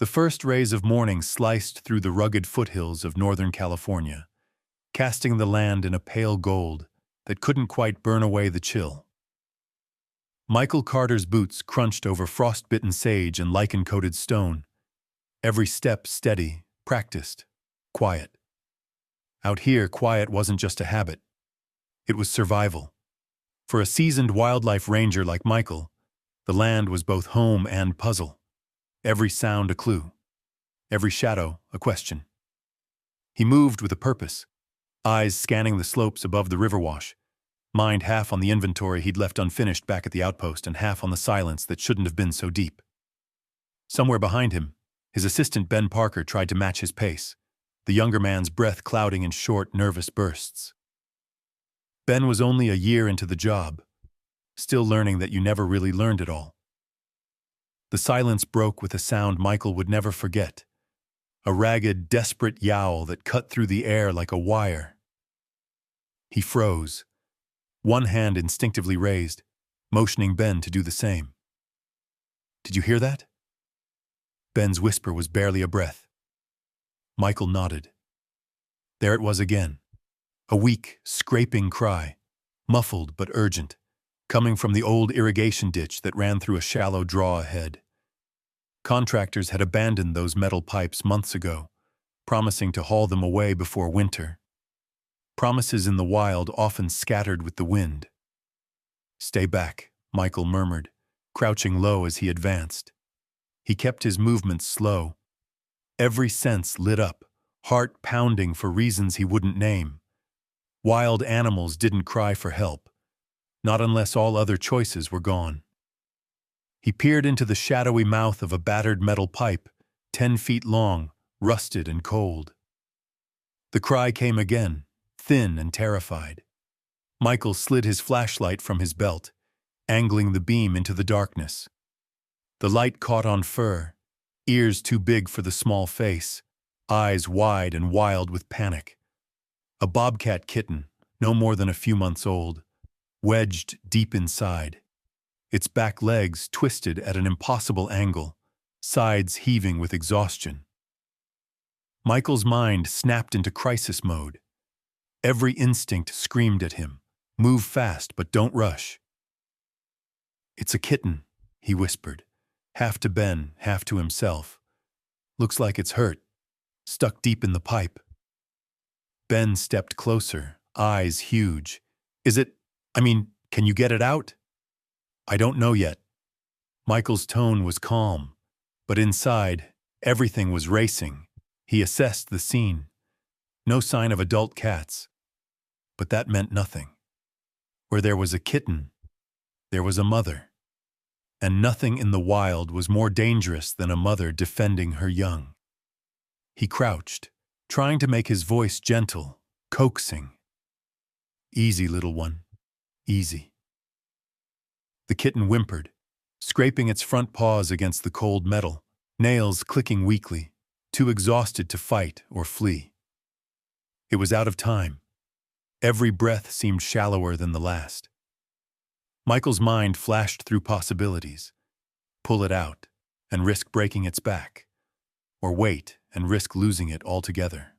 The first rays of morning sliced through the rugged foothills of Northern California, casting the land in a pale gold that couldn't quite burn away the chill. Michael Carter's boots crunched over frost-bitten sage and lichen-coated stone, every step steady, practiced, quiet. Out here, quiet wasn't just a habit. It was survival. For a seasoned wildlife ranger like Michael, the land was both home and puzzle. Every sound a clue. Every shadow a question. He moved with a purpose, eyes scanning the slopes above the river wash, mind half on the inventory he'd left unfinished back at the outpost and half on the silence that shouldn't have been so deep. Somewhere behind him, his assistant Ben Parker tried to match his pace, the younger man's breath clouding in short, nervous bursts. Ben was only a year into the job, still learning that you never really learned it all. The silence broke with a sound Michael would never forget, a ragged, desperate yowl that cut through the air like a wire. He froze, one hand instinctively raised, motioning Ben to do the same. "Did you hear that?" Ben's whisper was barely a breath. Michael nodded. There it was again, a weak, scraping cry, muffled but urgent, coming from the old irrigation ditch that ran through a shallow draw ahead. Contractors had abandoned those metal pipes months ago, promising to haul them away before winter. Promises in the wild often scattered with the wind. "Stay back," Michael murmured, crouching low as he advanced. He kept his movements slow. Every sense lit up, heart pounding for reasons he wouldn't name. Wild animals didn't cry for help, not unless all other choices were gone. He peered into the shadowy mouth of a battered metal pipe, 10 feet long, rusted and cold. The cry came again, thin and terrified. Michael slid his flashlight from his belt, angling the beam into the darkness. The light caught on fur, ears too big for the small face, eyes wide and wild with panic. A bobcat kitten, no more than a few months old, wedged deep inside, its back legs twisted at an impossible angle, sides heaving with exhaustion. Michael's mind snapped into crisis mode. Every instinct screamed at him, "Move fast, but don't rush." "It's a kitten," he whispered, half to Ben, half to himself. "Looks like it's hurt, stuck deep in the pipe." Ben stepped closer, eyes huge. Can you get it out?" "I don't know yet." Michael's tone was calm, but inside, everything was racing. He assessed the scene. No sign of adult cats. But that meant nothing. Where there was a kitten, there was a mother. And nothing in the wild was more dangerous than a mother defending her young. He crouched, trying to make his voice gentle, coaxing. "Easy, little one, easy." The kitten whimpered, scraping its front paws against the cold metal, nails clicking weakly, too exhausted to fight or flee. It was out of time. Every breath seemed shallower than the last. Michael's mind flashed through possibilities. Pull it out and risk breaking its back, or wait and risk losing it altogether.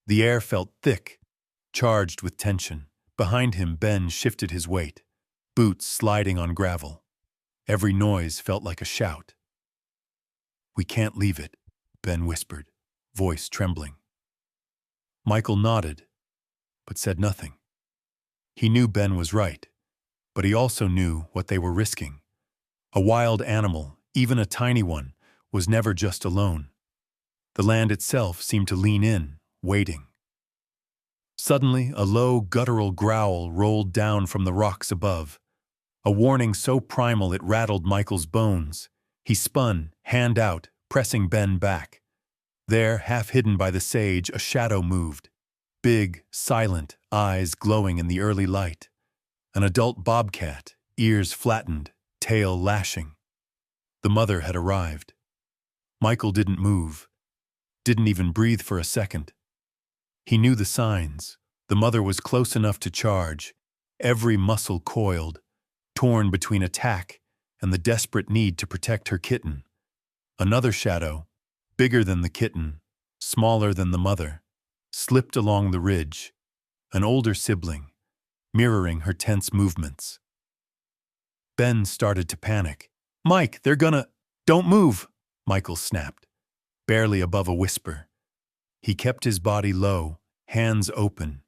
The air felt thick, charged with tension. Behind him, Ben shifted his weight, boots sliding on gravel. Every noise felt like a shout. "We can't leave it," Ben whispered, voice trembling. Michael nodded, but said nothing. He knew Ben was right, but he also knew what they were risking. A wild animal, even a tiny one, was never just alone. The land itself seemed to lean in, waiting. Suddenly, a low, guttural growl rolled down from the rocks above, a warning so primal it rattled Michael's bones. He spun, hand out, pressing Ben back. There, half hidden by the sage, a shadow moved. Big, silent, eyes glowing in the early light. An adult bobcat, ears flattened, tail lashing. The mother had arrived. Michael didn't move, didn't even breathe for a second. He knew the signs. The mother was close enough to charge, every muscle coiled, torn between attack and the desperate need to protect her kitten. Another shadow, bigger than the kitten, smaller than the mother, slipped along the ridge, an older sibling, mirroring her tense movements. Ben started to panic. "Mike, they're gonna—" "Don't move!" Michael snapped, barely above a whisper. He kept his body low, hands open,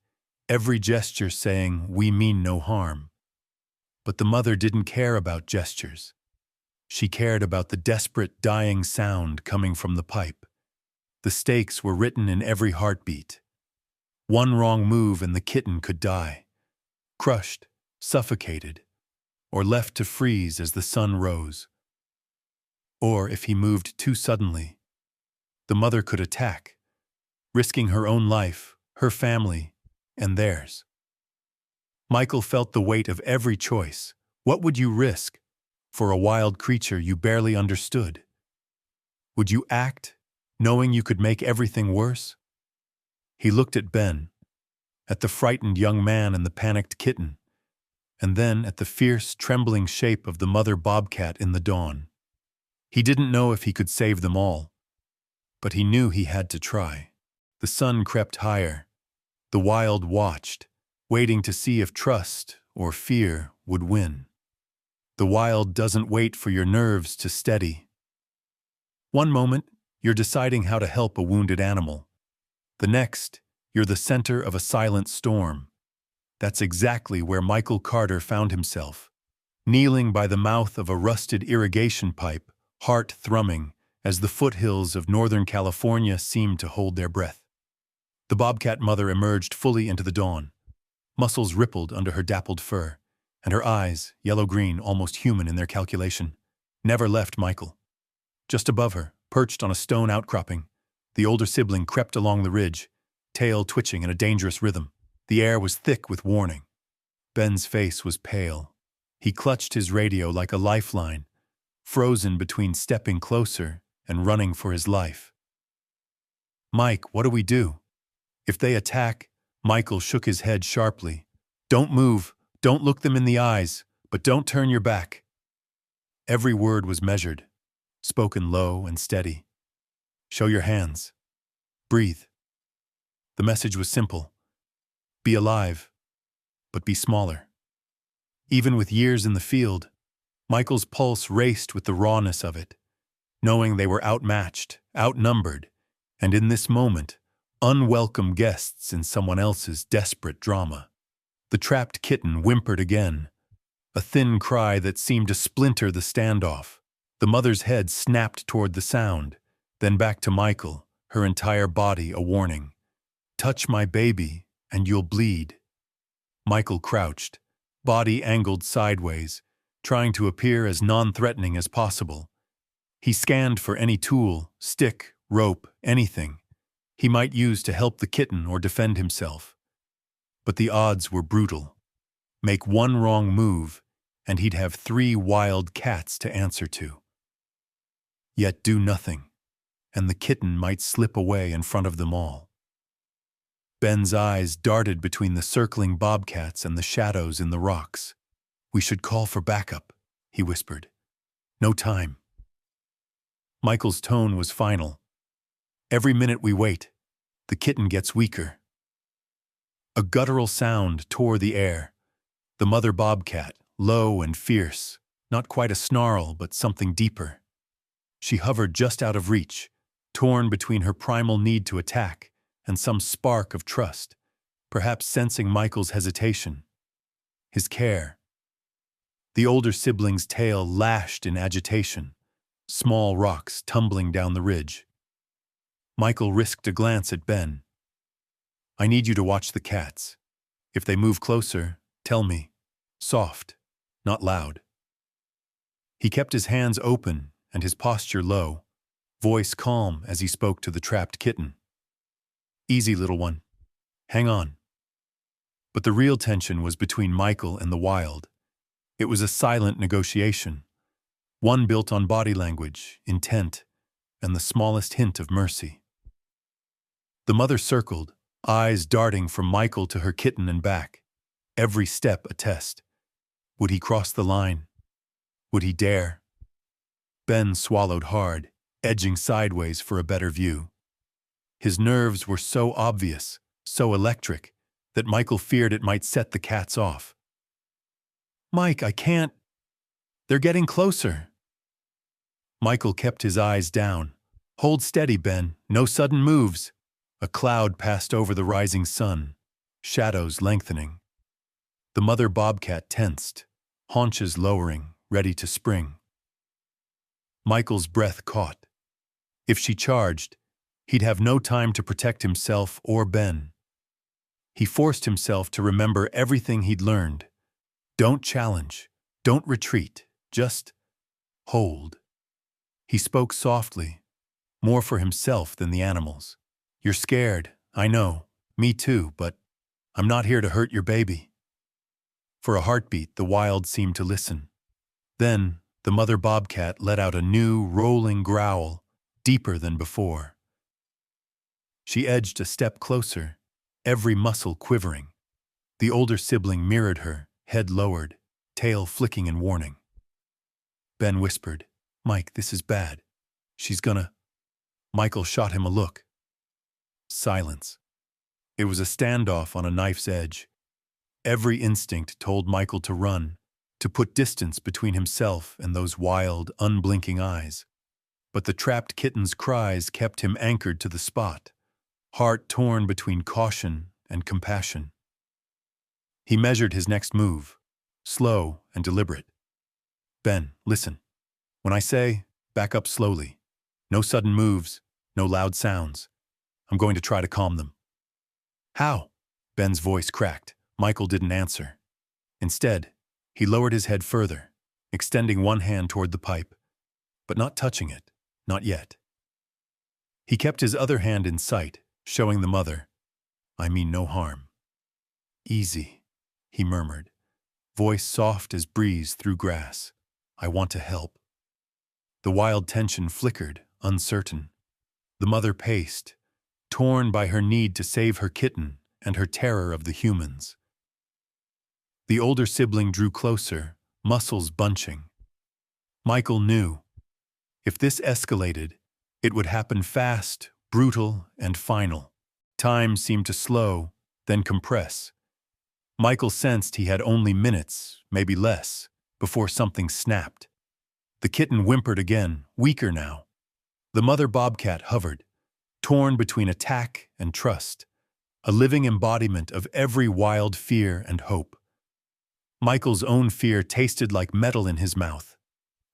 every gesture saying, "We mean no harm." But the mother didn't care about gestures. She cared about the desperate, dying sound coming from the pipe. The stakes were written in every heartbeat. One wrong move and the kitten could die, crushed, suffocated, or left to freeze as the sun rose. Or, if he moved too suddenly, the mother could attack, risking her own life, her family, and theirs. Michael felt the weight of every choice. What would you risk for a wild creature you barely understood? Would you act, knowing you could make everything worse? He looked at Ben, at the frightened young man and the panicked kitten, and then at the fierce, trembling shape of the mother bobcat in the dawn. He didn't know if he could save them all, but he knew he had to try. The sun crept higher. The wild watched, waiting to see if trust or fear would win. The wild doesn't wait for your nerves to steady. One moment, you're deciding how to help a wounded animal. The next, you're the center of a silent storm. That's exactly where Michael Carter found himself, kneeling by the mouth of a rusted irrigation pipe, heart thrumming, as the foothills of Northern California seemed to hold their breath. The bobcat mother emerged fully into the dawn. Muscles rippled under her dappled fur, and her eyes, yellow-green, almost human in their calculation, never left Michael. Just above her, perched on a stone outcropping, the older sibling crept along the ridge, tail twitching in a dangerous rhythm. The air was thick with warning. Ben's face was pale. He clutched his radio like a lifeline, frozen between stepping closer and running for his life. "Mike, what do we do? If they attack—" Michael shook his head sharply. "Don't move, don't look them in the eyes, but don't turn your back." Every word was measured, spoken low and steady. "Show your hands. Breathe." The message was simple. Be alive, but be smaller. Even with years in the field, Michael's pulse raced with the rawness of it, knowing they were outmatched, outnumbered, and in this moment, unwelcome guests in someone else's desperate drama. The trapped kitten whimpered again, a thin cry that seemed to splinter the standoff. The mother's head snapped toward the sound, then back to Michael, her entire body a warning. "Touch my baby, and you'll bleed." Michael crouched, body angled sideways, trying to appear as non-threatening as possible. He scanned for any tool, stick, rope, anything he might use to help the kitten or defend himself. But the odds were brutal. Make one wrong move, and he'd have 3 wild cats to answer to. Yet do nothing, and the kitten might slip away in front of them all. Ben's eyes darted between the circling bobcats and the shadows in the rocks. "We should call for backup," he whispered. "No time." Michael's tone was final. "Every minute we wait, the kitten gets weaker." A guttural sound tore the air. The mother bobcat, low and fierce, not quite a snarl, but something deeper. She hovered just out of reach, torn between her primal need to attack and some spark of trust, perhaps sensing Michael's hesitation, his care. The older sibling's tail lashed in agitation, small rocks tumbling down the ridge. Michael risked a glance at Ben. "I need you to watch the cats. If they move closer, tell me. Soft, not loud." He kept his hands open and his posture low, voice calm as he spoke to the trapped kitten. "Easy, little one. Hang on." But the real tension was between Michael and the wild. It was a silent negotiation, one built on body language, intent, and the smallest hint of mercy. The mother circled, eyes darting from Michael to her kitten and back, every step a test. Would he cross the line? Would he dare? Ben swallowed hard, edging sideways for a better view. His nerves were so obvious, so electric, that Michael feared it might set the cats off. "Mike, I can't. They're getting closer." Michael kept his eyes down. "Hold steady, Ben. No sudden moves." A cloud passed over the rising sun, shadows lengthening. The mother bobcat tensed, haunches lowering, ready to spring. Michael's breath caught. If she charged, he'd have no time to protect himself or Ben. He forced himself to remember everything he'd learned. Don't challenge, don't retreat, just hold. He spoke softly, more for himself than the animals. "You're scared, I know, me too, but I'm not here to hurt your baby." For a heartbeat, the wild seemed to listen. Then, the mother bobcat let out a new, rolling growl, deeper than before. She edged a step closer, every muscle quivering. The older sibling mirrored her, head lowered, tail flicking in warning. Ben whispered, "Mike, this is bad. She's gonna—" Michael shot him a look. Silence. It was a standoff on a knife's edge. Every instinct told Michael to run, to put distance between himself and those wild, unblinking eyes. But the trapped kitten's cries kept him anchored to the spot, heart torn between caution and compassion. He measured his next move, slow and deliberate. "Ben, listen. When I say, back up slowly. No sudden moves, no loud sounds. I'm going to try to calm them." "How?" Ben's voice cracked. Michael didn't answer. Instead, he lowered his head further, extending one hand toward the pipe, but not touching it, not yet. He kept his other hand in sight, showing the mother, "I mean no harm." "Easy," he murmured, voice soft as breeze through grass. "I want to help." The wild tension flickered, uncertain. The mother paced, torn by her need to save her kitten and her terror of the humans. The older sibling drew closer, muscles bunching. Michael knew. If this escalated, it would happen fast, brutal, and final. Time seemed to slow, then compress. Michael sensed he had only minutes, maybe less, before something snapped. The kitten whimpered again, weaker now. The mother bobcat hovered, torn between attack and trust, a living embodiment of every wild fear and hope. Michael's own fear tasted like metal in his mouth,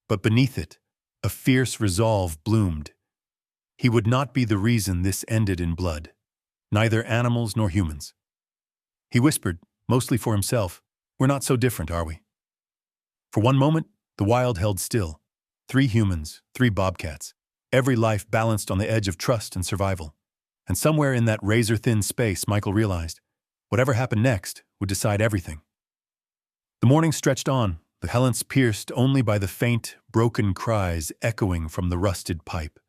but beneath it, a fierce resolve bloomed. He would not be the reason this ended in blood, neither animals nor humans. He whispered, mostly for himself, "We're not so different, are we?" For one moment, the wild held still. 3 humans, 3 bobcats, every life balanced on the edge of trust and survival. And somewhere in that razor-thin space, Michael realized, whatever happened next would decide everything. The morning stretched on, the silence pierced only by the faint, broken cries echoing from the rusted pipe.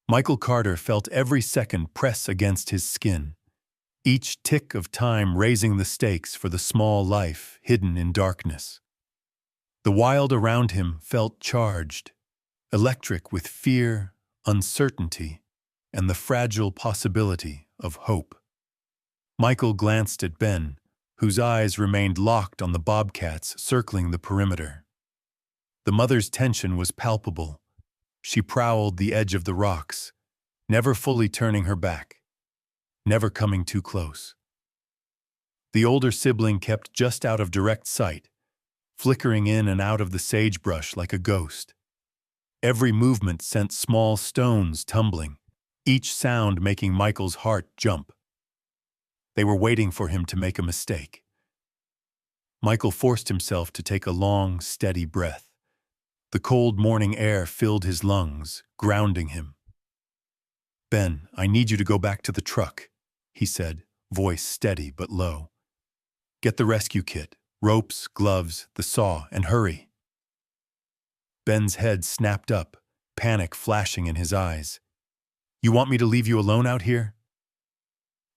Michael Carter felt every second press against his skin, each tick of time raising the stakes for the small life hidden in darkness. The wild around him felt charged, electric with fear, uncertainty, and the fragile possibility of hope. Michael glanced at Ben, whose eyes remained locked on the bobcats circling the perimeter. The mother's tension was palpable. She prowled the edge of the rocks, never fully turning her back, never coming too close. The older sibling kept just out of direct sight, flickering in and out of the sagebrush like a ghost. Every movement sent small stones tumbling, each sound making Michael's heart jump. They were waiting for him to make a mistake. Michael forced himself to take a long, steady breath. The cold morning air filled his lungs, grounding him. "Ben, I need you to go back to the truck," he said, voice steady but low. "Get the rescue kit, ropes, gloves, the saw, and hurry." Ben's head snapped up, panic flashing in his eyes. "You want me to leave you alone out here?"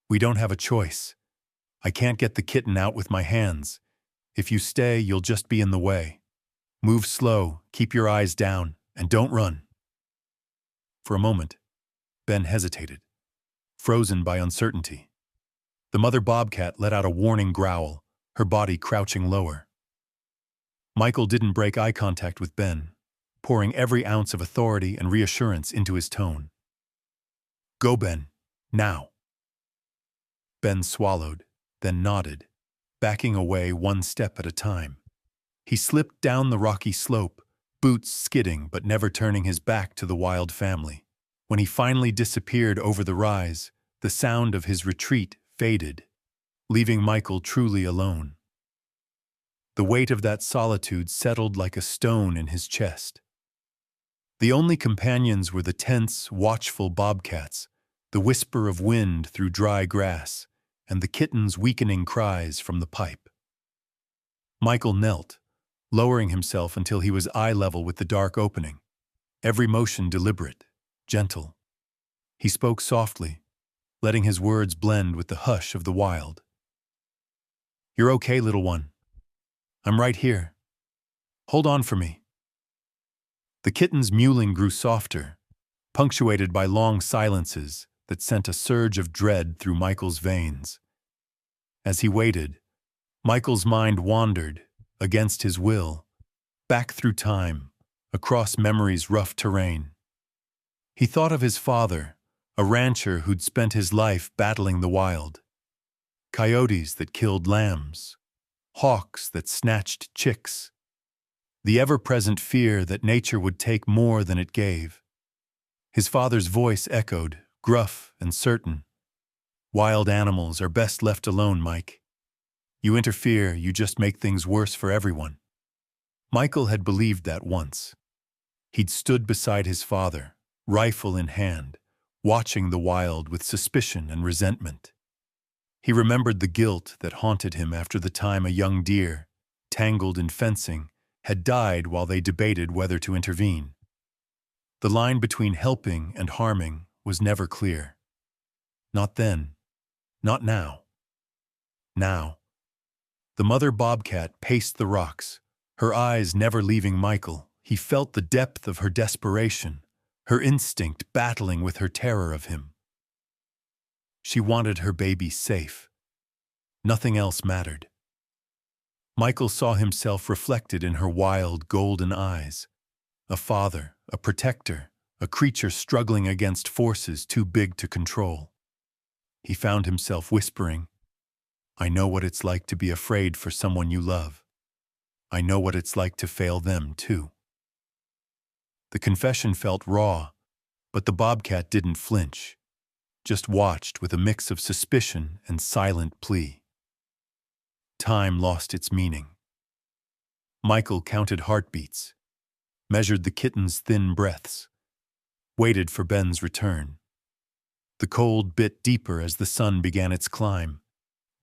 "We don't have a choice. I can't get the kitten out with my hands. If you stay, you'll just be in the way. Move slow, keep your eyes down, and don't run." For a moment, Ben hesitated, frozen by uncertainty. The mother bobcat let out a warning growl, her body crouching lower. Michael didn't break eye contact with Ben, pouring every ounce of authority and reassurance into his tone. "Go, Ben. Now." Ben swallowed, then nodded, backing away one step at a time. He slipped down the rocky slope, boots skidding but never turning his back to the wild family. When he finally disappeared over the rise, the sound of his retreat faded, leaving Michael truly alone. The weight of that solitude settled like a stone in his chest. The only companions were the tense, watchful bobcats, the whisper of wind through dry grass, and the kitten's weakening cries from the pipe. Michael knelt, lowering himself until he was eye level with the dark opening, every motion deliberate, gentle. He spoke softly, letting his words blend with the hush of the wild. "You're okay, little one. I'm right here. Hold on for me." The kitten's mewling grew softer, punctuated by long silences that sent a surge of dread through Michael's veins. As he waited, Michael's mind wandered, against his will, back through time, across memory's rough terrain. He thought of his father, a rancher who'd spent his life battling the wild. Coyotes that killed lambs, hawks that snatched chicks, the ever-present fear that nature would take more than it gave. His father's voice echoed, gruff and certain. "Wild animals are best left alone, Mike. You interfere, you just make things worse for everyone." Michael had believed that once. He'd stood beside his father, rifle in hand, watching the wild with suspicion and resentment. He remembered the guilt that haunted him after the time a young deer, tangled in fencing, had died while they debated whether to intervene. The line between helping and harming was never clear. Not then. Not now. Now. The mother bobcat paced the rocks, her eyes never leaving Michael. He felt the depth of her desperation, her instinct battling with her terror of him. She wanted her baby safe. Nothing else mattered. Michael saw himself reflected in her wild, golden eyes. A father, a protector, a creature struggling against forces too big to control. He found himself whispering, "I know what it's like to be afraid for someone you love. I know what it's like to fail them, too." The confession felt raw, but the bobcat didn't flinch, just watched with a mix of suspicion and silent plea. Time lost its meaning. Michael counted heartbeats, measured the kitten's thin breaths, waited for Ben's return. The cold bit deeper as the sun began its climb,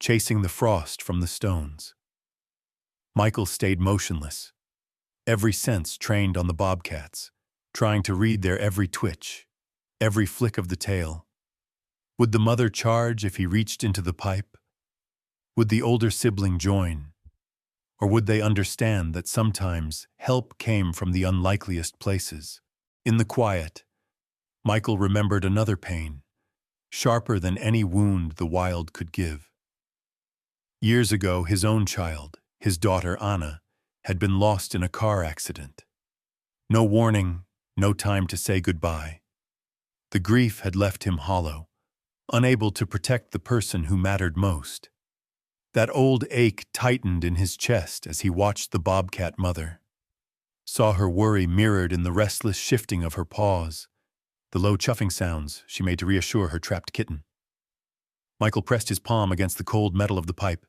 chasing the frost from the stones. Michael stayed motionless, every sense trained on the bobcats, trying to read their every twitch, every flick of the tail. Would the mother charge if he reached into the pipe? Would the older sibling join? Or would they understand that sometimes help came from the unlikeliest places? In the quiet, Michael remembered another pain, sharper than any wound the wild could give. Years ago, his own child, his daughter Anna, had been lost in a car accident. No warning, no time to say goodbye. The grief had left him hollow, unable to protect the person who mattered most. That old ache tightened in his chest as he watched the bobcat mother, saw her worry mirrored in the restless shifting of her paws, the low chuffing sounds she made to reassure her trapped kitten. Michael pressed his palm against the cold metal of the pipe,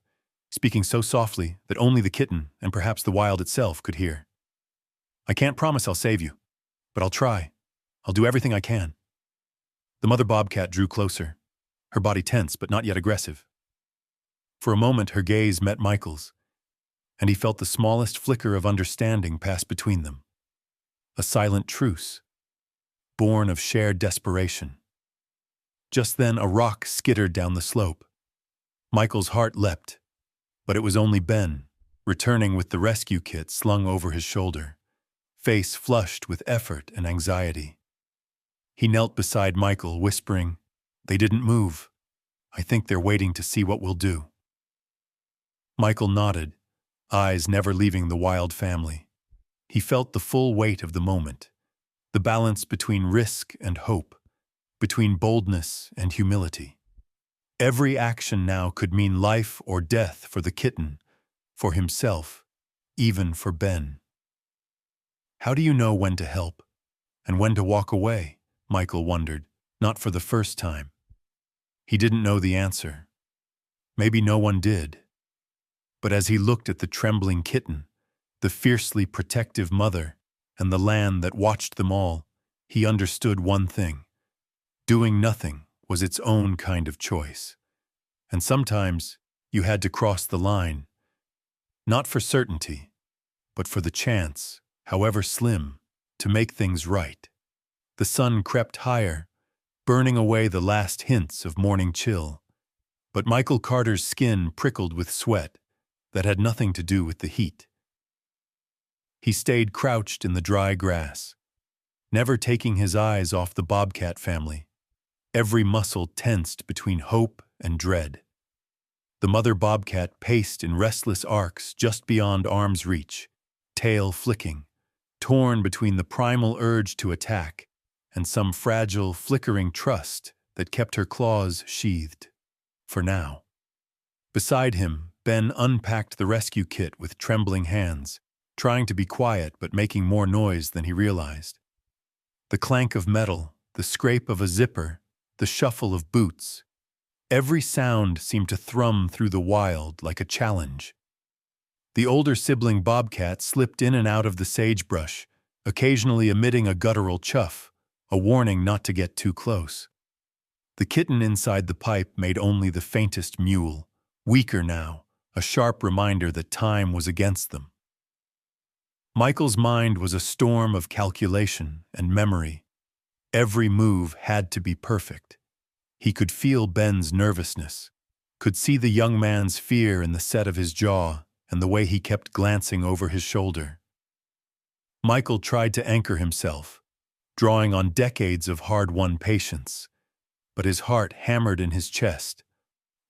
speaking so softly that only the kitten and perhaps the wild itself could hear. "I can't promise I'll save you, but I'll try. I'll do everything I can." The mother bobcat drew closer, her body tense but not yet aggressive. For a moment her gaze met Michael's, and he felt the smallest flicker of understanding pass between them. A silent truce, born of shared desperation. Just then a rock skittered down the slope. Michael's heart leapt, but it was only Ben, returning with the rescue kit slung over his shoulder, face flushed with effort and anxiety. He knelt beside Michael, whispering, "They didn't move. I think they're waiting to see what we'll do." Michael nodded, eyes never leaving the wild family. He felt the full weight of the moment, the balance between risk and hope, between boldness and humility. Every action now could mean life or death for the kitten, for himself, even for Ben. How do you know when to help and when to walk away? Michael wondered, not for the first time. He didn't know the answer. Maybe no one did. But as he looked at the trembling kitten, the fiercely protective mother, and the land that watched them all, he understood one thing. Doing nothing was its own kind of choice. And sometimes you had to cross the line, not for certainty, but for the chance, however slim, to make things right. The sun crept higher, burning away the last hints of morning chill. But Michael Carter's skin prickled with sweat that had nothing to do with the heat. He stayed crouched in the dry grass, never taking his eyes off the Bobcat family, every muscle tensed between hope and dread. The mother bobcat paced in restless arcs just beyond arm's reach, tail flicking, torn between the primal urge to attack and some fragile, flickering trust that kept her claws sheathed. For now. Beside him, Ben unpacked the rescue kit with trembling hands, trying to be quiet but making more noise than he realized. The clank of metal, the scrape of a zipper, the shuffle of boots. Every sound seemed to thrum through the wild like a challenge. The older sibling Bobcat slipped in and out of the sagebrush, occasionally emitting a guttural chuff, a warning not to get too close. The kitten inside the pipe made only the faintest mewl, weaker now, a sharp reminder that time was against them. Michael's mind was a storm of calculation and memory. Every move had to be perfect. He could feel Ben's nervousness, could see the young man's fear in the set of his jaw and the way he kept glancing over his shoulder. Michael tried to anchor himself, drawing on decades of hard-won patience, but his heart hammered in his chest,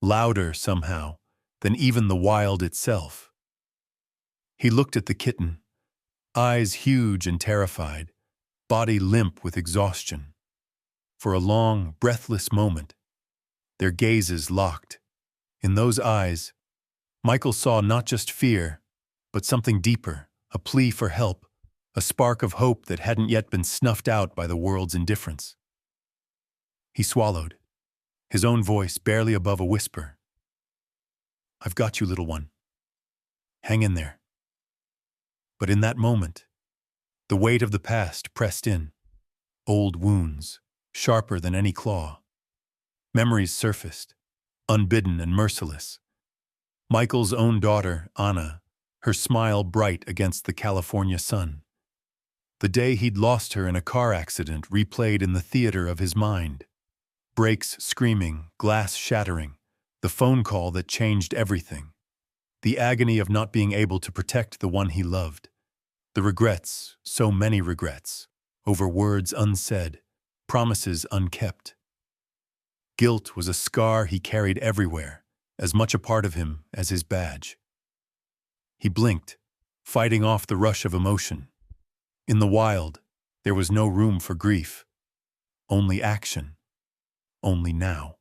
louder somehow than even the wild itself. He looked at the kitten, eyes huge and terrified, body limp with exhaustion. For a long, breathless moment, their gazes locked. In those eyes, Michael saw not just fear, but something deeper, a plea for help, a spark of hope that hadn't yet been snuffed out by the world's indifference. He swallowed, his own voice barely above a whisper. "I've got you, little one. Hang in there." But in that moment, the weight of the past pressed in. Old wounds, sharper than any claw. Memories surfaced, unbidden and merciless. Michael's own daughter, Anna, her smile bright against the California sun. The day he'd lost her in a car accident replayed in the theater of his mind. Brakes screaming, glass shattering, the phone call that changed everything. The agony of not being able to protect the one he loved. The regrets, so many regrets, over words unsaid, promises unkept. Guilt was a scar he carried everywhere, as much a part of him as his badge. He blinked, fighting off the rush of emotion. In the wild, there was no room for grief. Only action. Only now.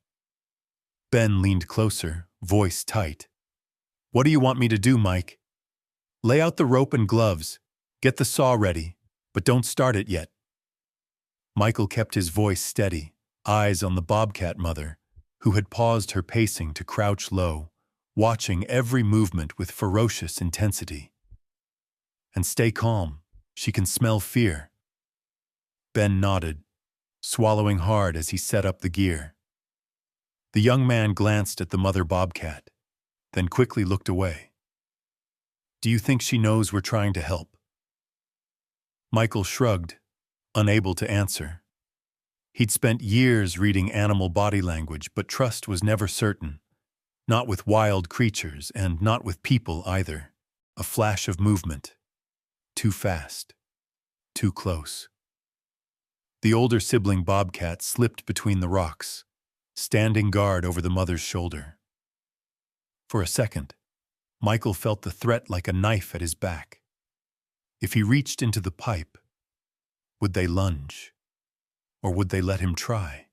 Ben leaned closer, voice tight. "What do you want me to do, Mike?" "Lay out the rope and gloves. Get the saw ready, but don't start it yet." Michael kept his voice steady, eyes on the Bobcat mother, who had paused her pacing to crouch low, watching every movement with ferocious intensity. "And stay calm. She can smell fear." Ben nodded, swallowing hard as he set up the gear. The young man glanced at the mother Bobcat, then quickly looked away. "Do you think she knows we're trying to help?" Michael shrugged, unable to answer. He'd spent years reading animal body language, but trust was never certain. Not with wild creatures, and not with people either. A flash of movement. Too fast. Too close. The older sibling Bobcat slipped between the rocks, standing guard over the mother's shoulder. For a second, Michael felt the threat like a knife at his back. If he reached into the pipe, would they lunge? Or would they let him try?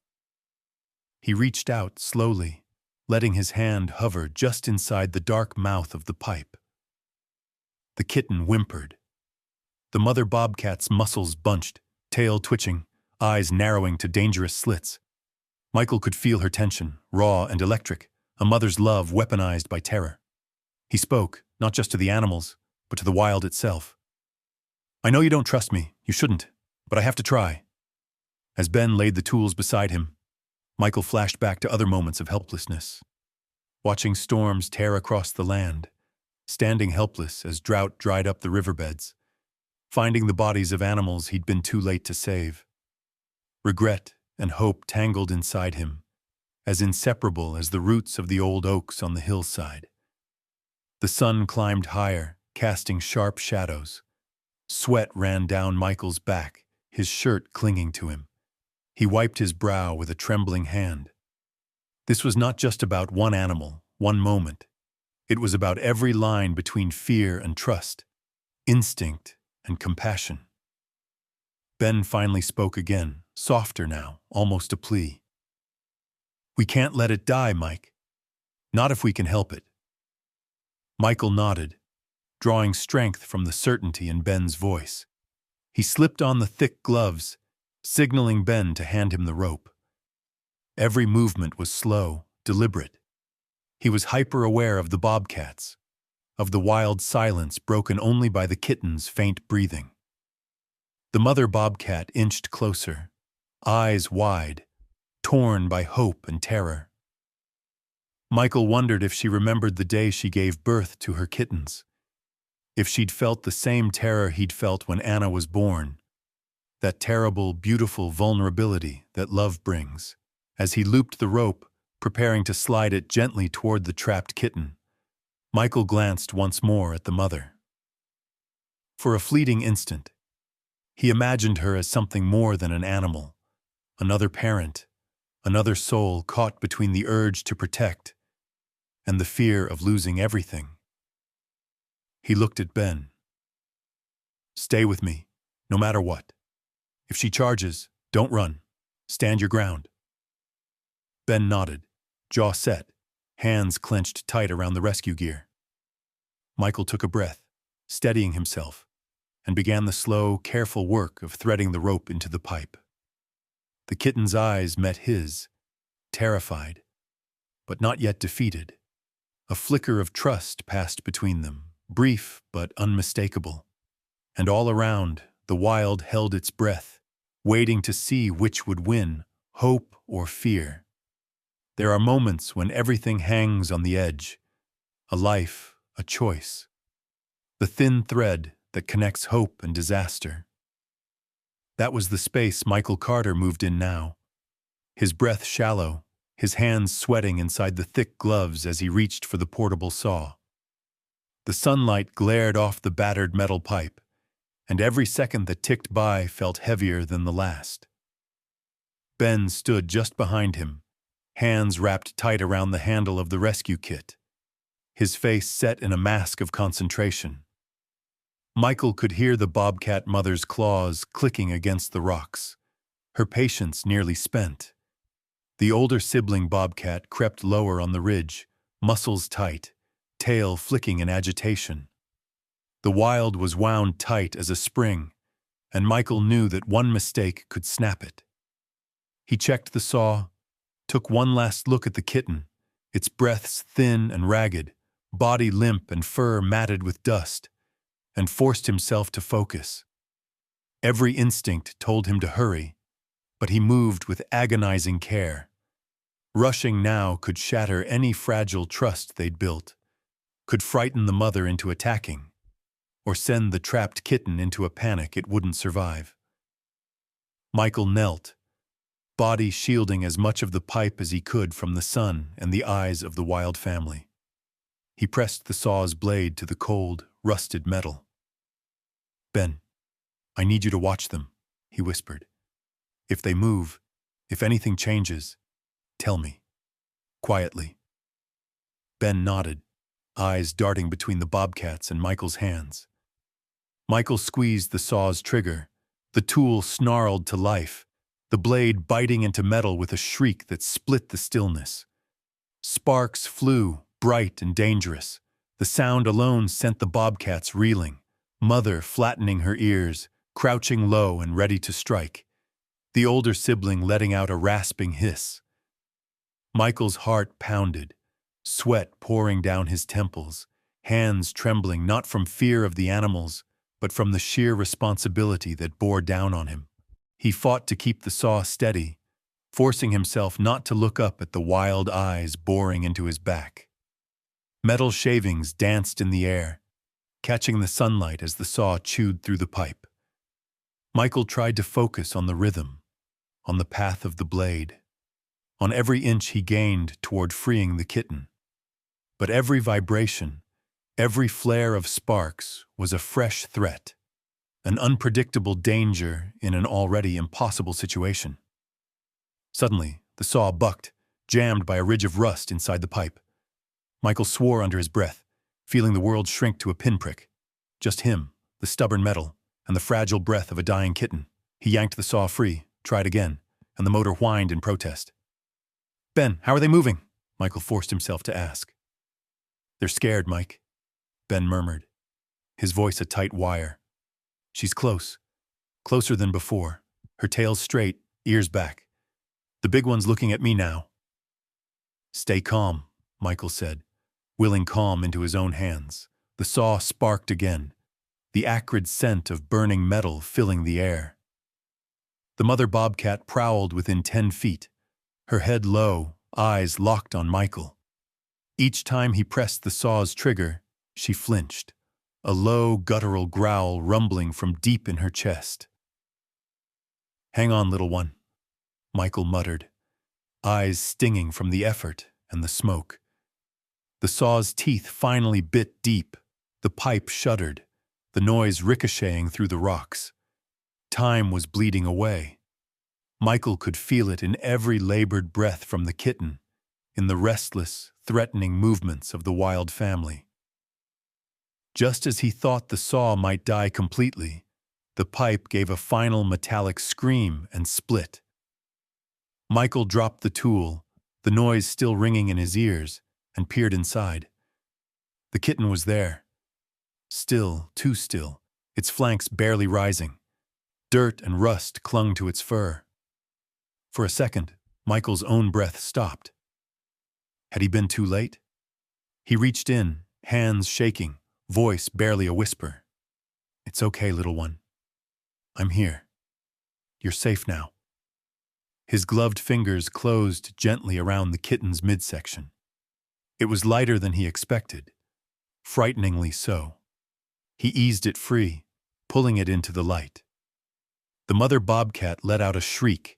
He reached out slowly, letting his hand hover just inside the dark mouth of the pipe. The kitten whimpered. The mother bobcat's muscles bunched, tail twitching, eyes narrowing to dangerous slits. Michael could feel her tension, raw and electric, a mother's love weaponized by terror. He spoke, not just to the animals, but to the wild itself. "I know you don't trust me, you shouldn't, but I have to try." As Ben laid the tools beside him, Michael flashed back to other moments of helplessness. Watching storms tear across the land, standing helpless as drought dried up the riverbeds, finding the bodies of animals he'd been too late to save. Regret and hope tangled inside him, as inseparable as the roots of the old oaks on the hillside. The sun climbed higher, casting sharp shadows. Sweat ran down Michael's back, his shirt clinging to him. He wiped his brow with a trembling hand. This was not just about one animal, one moment. It was about every line between fear and trust, instinct and compassion. Ben finally spoke again, softer now, almost a plea. "We can't let it die, Mike. Not if we can help it." Michael nodded, drawing strength from the certainty in Ben's voice. He slipped on the thick gloves, signaling Ben to hand him the rope. Every movement was slow, deliberate. He was hyper-aware of the bobcats, of the wild silence broken only by the kitten's faint breathing. The mother bobcat inched closer, eyes wide, torn by hope and terror. Michael wondered if she remembered the day she gave birth to her kittens, if she'd felt the same terror he'd felt when Anna was born, that terrible, beautiful vulnerability that love brings. As he looped the rope, preparing to slide it gently toward the trapped kitten, Michael glanced once more at the mother. For a fleeting instant, he imagined her as something more than an animal, another parent, another soul caught between the urge to protect and the fear of losing everything. He looked at Ben. "Stay with me, no matter what. If she charges, don't run. Stand your ground." Ben nodded, jaw set, hands clenched tight around the rescue gear. Michael took a breath, steadying himself, and began the slow, careful work of threading the rope into the pipe. The kitten's eyes met his, terrified, but not yet defeated. A flicker of trust passed between them, brief but unmistakable. And all around, the wild held its breath, waiting to see which would win, hope or fear. There are moments when everything hangs on the edge, a life, a choice. The thin thread that connects hope and disaster. That was the space Michael Carter moved in now, his breath shallow, his hands sweating inside the thick gloves as he reached for the portable saw. The sunlight glared off the battered metal pipe, and every second that ticked by felt heavier than the last. Ben stood just behind him, hands wrapped tight around the handle of the rescue kit, his face set in a mask of concentration. Michael could hear the bobcat mother's claws clicking against the rocks, her patience nearly spent. The older sibling bobcat crept lower on the ridge, muscles tight, tail flicking in agitation. The wild was wound tight as a spring, and Michael knew that one mistake could snap it. He checked the saw, took one last look at the kitten, its breaths thin and ragged, body limp and fur matted with dust, and forced himself to focus. Every instinct told him to hurry, but he moved with agonizing care. Rushing now could shatter any fragile trust they'd built, could frighten the mother into attacking, or send the trapped kitten into a panic it wouldn't survive. Michael knelt, body shielding as much of the pipe as he could from the sun and the eyes of the wild family. He pressed the saw's blade to the cold, rusted metal. "Ben, I need you to watch them," he whispered. If they move, if anything changes, tell me. Quietly. Ben nodded, eyes darting between the Bobcat's and Michael's hands. Michael squeezed the saw's trigger. The tool snarled to life, the blade biting into metal with a shriek that split the stillness. Sparks flew, bright and dangerous. The sound alone sent the Bobcats reeling, Mother flattening her ears, crouching low and ready to strike, the older sibling letting out a rasping hiss. Michael's heart pounded, sweat pouring down his temples, hands trembling not from fear of the animals, but from the sheer responsibility that bore down on him. He fought to keep the saw steady, forcing himself not to look up at the wild eyes boring into his back. Metal shavings danced in the air, catching the sunlight as the saw chewed through the pipe. Michael tried to focus on the rhythm, on the path of the blade, on every inch he gained toward freeing the kitten. But every vibration, every flare of sparks was a fresh threat, an unpredictable danger in an already impossible situation. Suddenly, the saw bucked, jammed by a ridge of rust inside the pipe. Michael swore under his breath, feeling the world shrink to a pinprick. Just him, the stubborn metal, and the fragile breath of a dying kitten. He yanked the saw free, tried again, and the motor whined in protest. "Ben, how are they moving?" Michael forced himself to ask. "They're scared, Mike," Ben murmured, his voice a tight wire. "She's close, closer than before, her tail straight, ears back. The big one's looking at me now." "Stay calm," Michael said, willing calm into his own hands. The saw sparked again, the acrid scent of burning metal filling the air. The mother bobcat prowled within 10 feet, her head low, eyes locked on Michael. Each time he pressed the saw's trigger, she flinched, a low, guttural growl rumbling from deep in her chest. "Hang on, little one," Michael muttered, eyes stinging from the effort and the smoke. The saw's teeth finally bit deep, the pipe shuddered, the noise ricocheting through the rocks. Time was bleeding away. Michael could feel it in every labored breath from the kitten, in the restless, threatening movements of the wild family. Just as he thought the saw might die completely, the pipe gave a final metallic scream and split. Michael dropped the tool, the noise still ringing in his ears, and peered inside. The kitten was there. Still, too still, its flanks barely rising. Dirt and rust clung to its fur. For a second, Michael's own breath stopped. Had he been too late? He reached in, hands shaking, voice barely a whisper. "It's okay, little one. I'm here. You're safe now." His gloved fingers closed gently around the kitten's midsection. It was lighter than he expected, frighteningly so. He eased it free, pulling it into the light. The mother bobcat let out a shriek,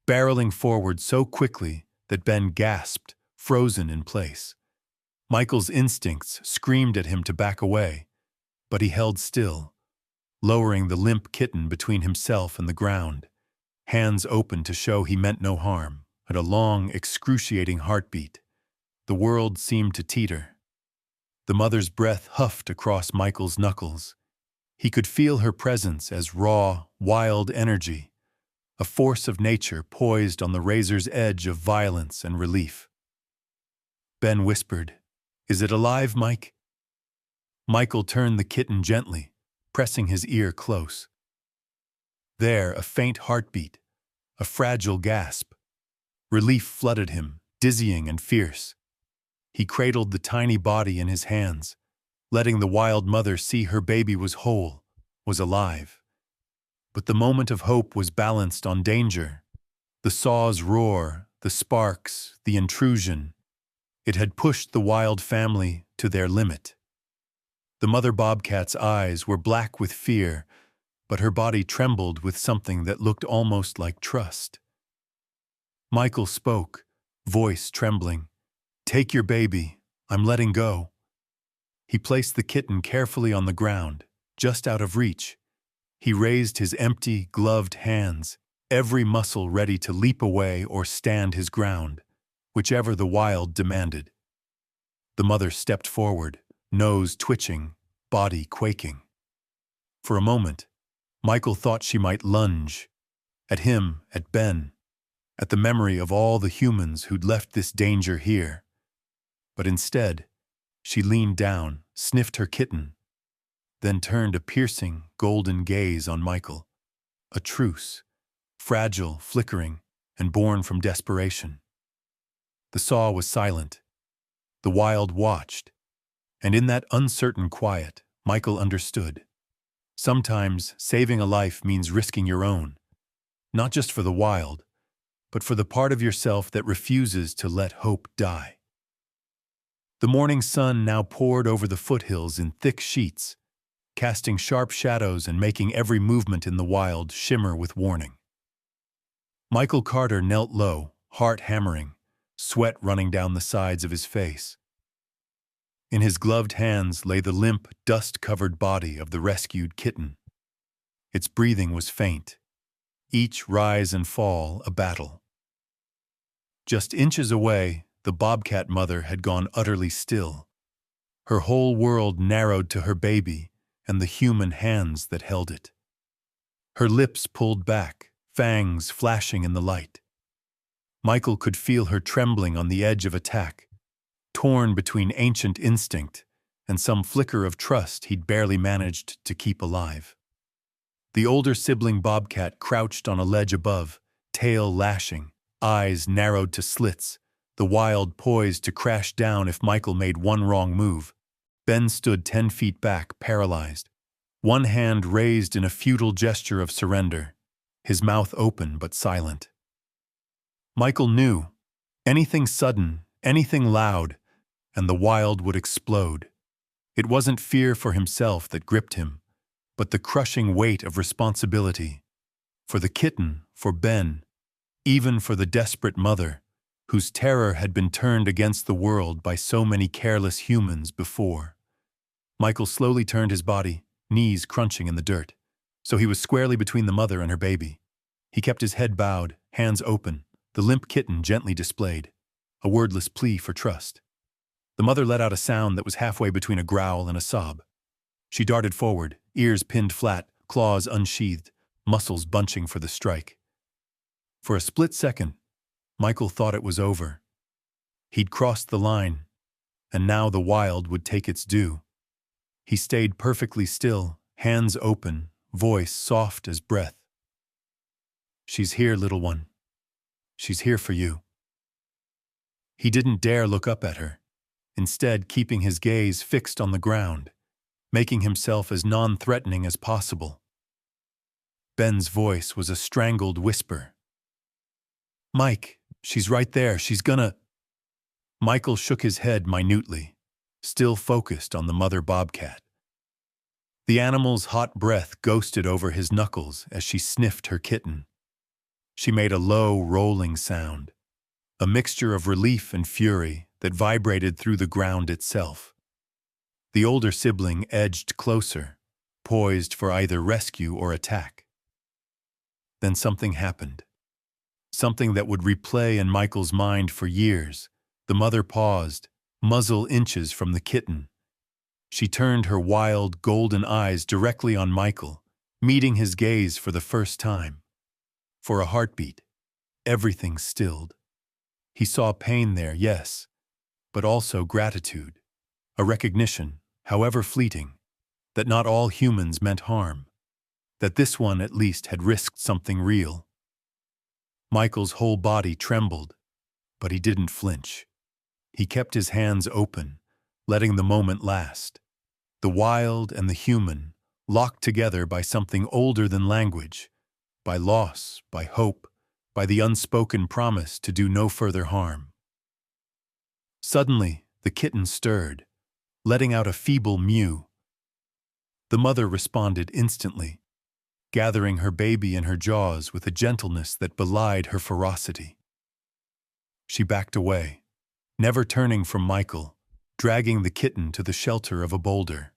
barreling forward so quickly that Ben gasped, frozen in place. Michael's instincts screamed at him to back away, but he held still, lowering the limp kitten between himself and the ground, hands open to show he meant no harm, at a long, excruciating heartbeat. The world seemed to teeter. The mother's breath huffed across Michael's knuckles. He could feel her presence as raw, wild energy, a force of nature poised on the razor's edge of violence and relief. Ben whispered, "Is it alive, Mike?" Michael turned the kitten gently, pressing his ear close. There, a faint heartbeat, a fragile gasp. Relief flooded him, dizzying and fierce. He cradled the tiny body in his hands, letting the wild mother see her baby was whole, was alive. But the moment of hope was balanced on danger. The saw's roar, the sparks, the intrusion. It had pushed the wild family to their limit. The mother bobcat's eyes were black with fear, but her body trembled with something that looked almost like trust. Michael spoke, voice trembling. "Take your baby. I'm letting go." He placed the kitten carefully on the ground, just out of reach. He raised his empty, gloved hands, every muscle ready to leap away or stand his ground, whichever the wild demanded. The mother stepped forward, nose twitching, body quaking. For a moment, Michael thought she might lunge, at him, at Ben, at the memory of all the humans who'd left this danger here. But instead, she leaned down, sniffed her kitten, then turned a piercing, golden gaze on Michael. A truce, fragile, flickering, and born from desperation. The saw was silent. The wild watched, and in that uncertain quiet, Michael understood. Sometimes saving a life means risking your own, not just for the wild, but for the part of yourself that refuses to let hope die. The morning sun now poured over the foothills in thick sheets, casting sharp shadows and making every movement in the wild shimmer with warning. Michael Carter knelt low, heart hammering, sweat running down the sides of his face. In his gloved hands lay the limp, dust-covered body of the rescued kitten. Its breathing was faint, each rise and fall a battle. Just inches away, the Bobcat mother had gone utterly still, her whole world narrowed to her baby and the human hands that held it. Her lips pulled back, fangs flashing in the light. Michael could feel her trembling on the edge of attack, torn between ancient instinct and some flicker of trust he'd barely managed to keep alive. The older sibling Bobcat crouched on a ledge above, tail lashing, eyes narrowed to slits, the wild poised to crash down if Michael made one wrong move. Ben stood 10 feet back, paralyzed, one hand raised in a futile gesture of surrender, his mouth open but silent. Michael knew, anything sudden, anything loud, and the wild would explode. It wasn't fear for himself that gripped him, but the crushing weight of responsibility. For the kitten, for Ben, even for the desperate mother, whose terror had been turned against the world by so many careless humans before. Michael slowly turned his body, knees crunching in the dirt, so he was squarely between the mother and her baby. He kept his head bowed, hands open, the limp kitten gently displayed, a wordless plea for trust. The mother let out a sound that was halfway between a growl and a sob. She darted forward, ears pinned flat, claws unsheathed, muscles bunching for the strike. For a split second, Michael thought it was over. He'd crossed the line, and now the wild would take its due. He stayed perfectly still, hands open, voice soft as breath. "She's here, little one. She's here for you." He didn't dare look up at her, instead keeping his gaze fixed on the ground, making himself as non-threatening as possible. Ben's voice was a strangled whisper. "Mike, she's right there, she's gonna—" Michael shook his head minutely, still focused on the mother Bobcat. The animal's hot breath ghosted over his knuckles as she sniffed her kitten. She made a low, rolling sound, a mixture of relief and fury that vibrated through the ground itself. The older sibling edged closer, poised for either rescue or attack. Then something happened. Something that would replay in Michael's mind for years. The mother paused, muzzle inches from the kitten. She turned her wild, golden eyes directly on Michael, meeting his gaze for the first time. For a heartbeat, everything stilled. He saw pain there, yes, but also gratitude, a recognition, however fleeting, that not all humans meant harm, that this one at least had risked something real. Michael's whole body trembled, but he didn't flinch. He kept his hands open, letting the moment last. The wild and the human, locked together by something older than language, by loss, by hope, by the unspoken promise to do no further harm. Suddenly, the kitten stirred, letting out a feeble mew. The mother responded instantly, gathering her baby in her jaws with a gentleness that belied her ferocity. She backed away, never turning from Michael, dragging the kitten to the shelter of a boulder.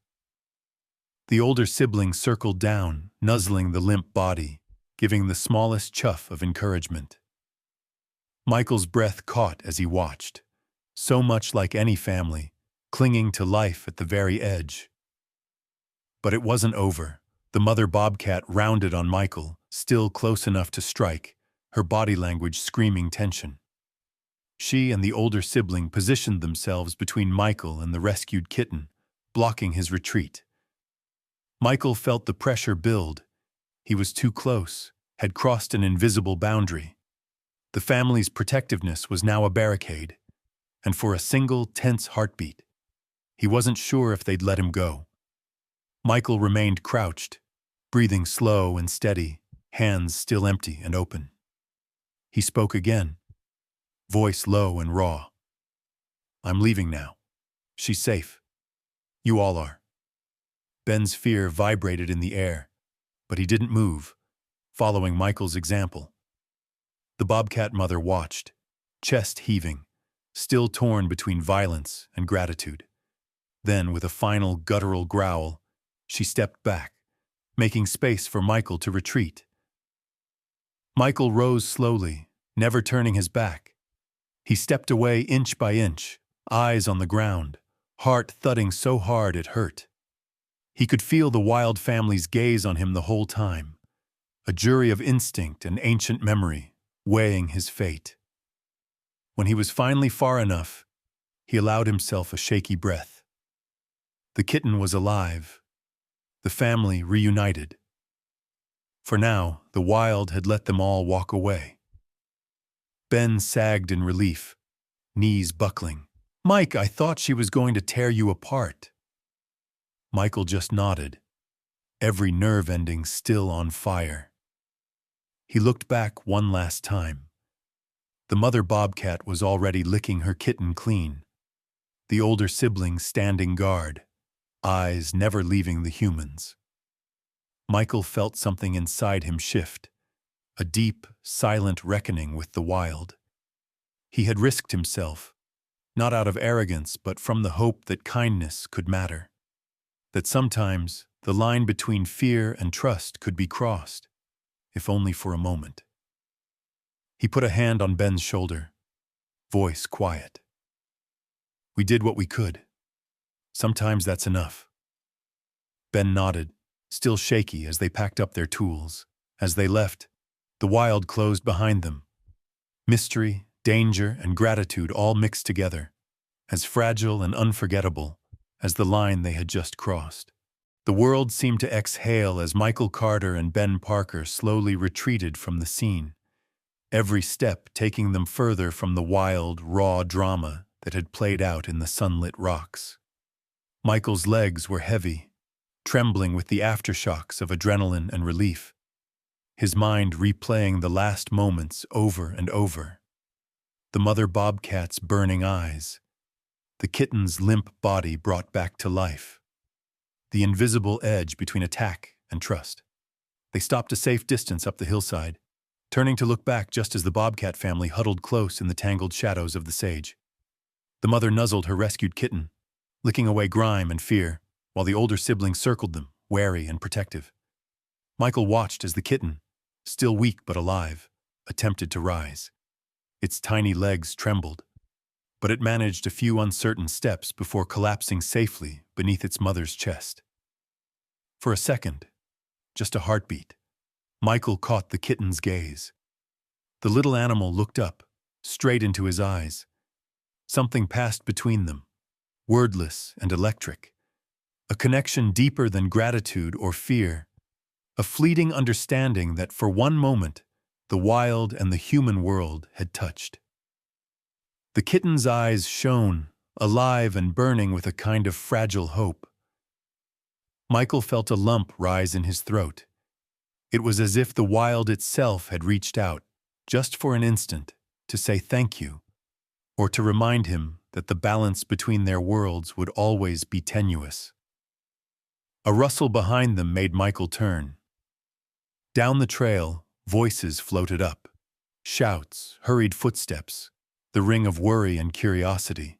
The older sibling circled down, nuzzling the limp body, giving the smallest chuff of encouragement. Michael's breath caught as he watched, so much like any family, clinging to life at the very edge. But it wasn't over. The mother bobcat rounded on Michael, still close enough to strike, her body language screaming tension. She and the older sibling positioned themselves between Michael and the rescued kitten, blocking his retreat. Michael felt the pressure build. He was too close, had crossed an invisible boundary. The family's protectiveness was now a barricade, and for a single tense heartbeat, he wasn't sure if they'd let him go. Michael remained crouched, breathing slow and steady, hands still empty and open. He spoke again, voice low and raw. "I'm leaving now. She's safe. You all are." Ben's fear vibrated in the air, but he didn't move, following Michael's example. The bobcat mother watched, chest heaving, still torn between violence and gratitude. Then, with a final guttural growl, she stepped back, making space for Michael to retreat. Michael rose slowly, never turning his back. He stepped away inch by inch, eyes on the ground, heart thudding so hard it hurt. He could feel the wild family's gaze on him the whole time, a jury of instinct and ancient memory, weighing his fate. When he was finally far enough, he allowed himself a shaky breath. The kitten was alive, the family reunited. For now, the wild had let them all walk away. Ben sagged in relief, knees buckling. "Mike, I thought she was going to tear you apart." Michael just nodded, every nerve ending still on fire. He looked back one last time. The mother bobcat was already licking her kitten clean, the older sibling standing guard, eyes never leaving the humans. Michael felt something inside him shift, a deep, silent reckoning with the wild. He had risked himself, not out of arrogance but from the hope that kindness could matter, that sometimes the line between fear and trust could be crossed, if only for a moment. He put a hand on Ben's shoulder, voice quiet. "We did what we could. Sometimes that's enough." Ben nodded, still shaky as they packed up their tools. As they left, the wild closed behind them. Mystery, danger, and gratitude all mixed together, as fragile and unforgettable as the line they had just crossed. The world seemed to exhale as Michael Carter and Ben Parker slowly retreated from the scene, every step taking them further from the wild, raw drama that had played out in the sunlit rocks. Michael's legs were heavy, trembling with the aftershocks of adrenaline and relief, his mind replaying the last moments over and over. The mother bobcat's burning eyes, the kitten's limp body brought back to life, the invisible edge between attack and trust. They stopped a safe distance up the hillside, turning to look back just as the bobcat family huddled close in the tangled shadows of the sage. The mother nuzzled her rescued kitten, licking away grime and fear, while the older siblings circled them, wary and protective. Michael watched as the kitten, still weak but alive, attempted to rise. Its tiny legs trembled, but it managed a few uncertain steps before collapsing safely beneath its mother's chest. For a second, just a heartbeat, Michael caught the kitten's gaze. The little animal looked up, straight into his eyes. Something passed between them, wordless and electric. A connection deeper than gratitude or fear, a fleeting understanding that for one moment the wild and the human world had touched. The kitten's eyes shone, alive and burning with a kind of fragile hope. Michael felt a lump rise in his throat. It was as if the wild itself had reached out, just for an instant, to say thank you, or to remind him that the balance between their worlds would always be tenuous. A rustle behind them made Michael turn. Down the trail, voices floated up. Shouts, hurried footsteps, the ring of worry and curiosity.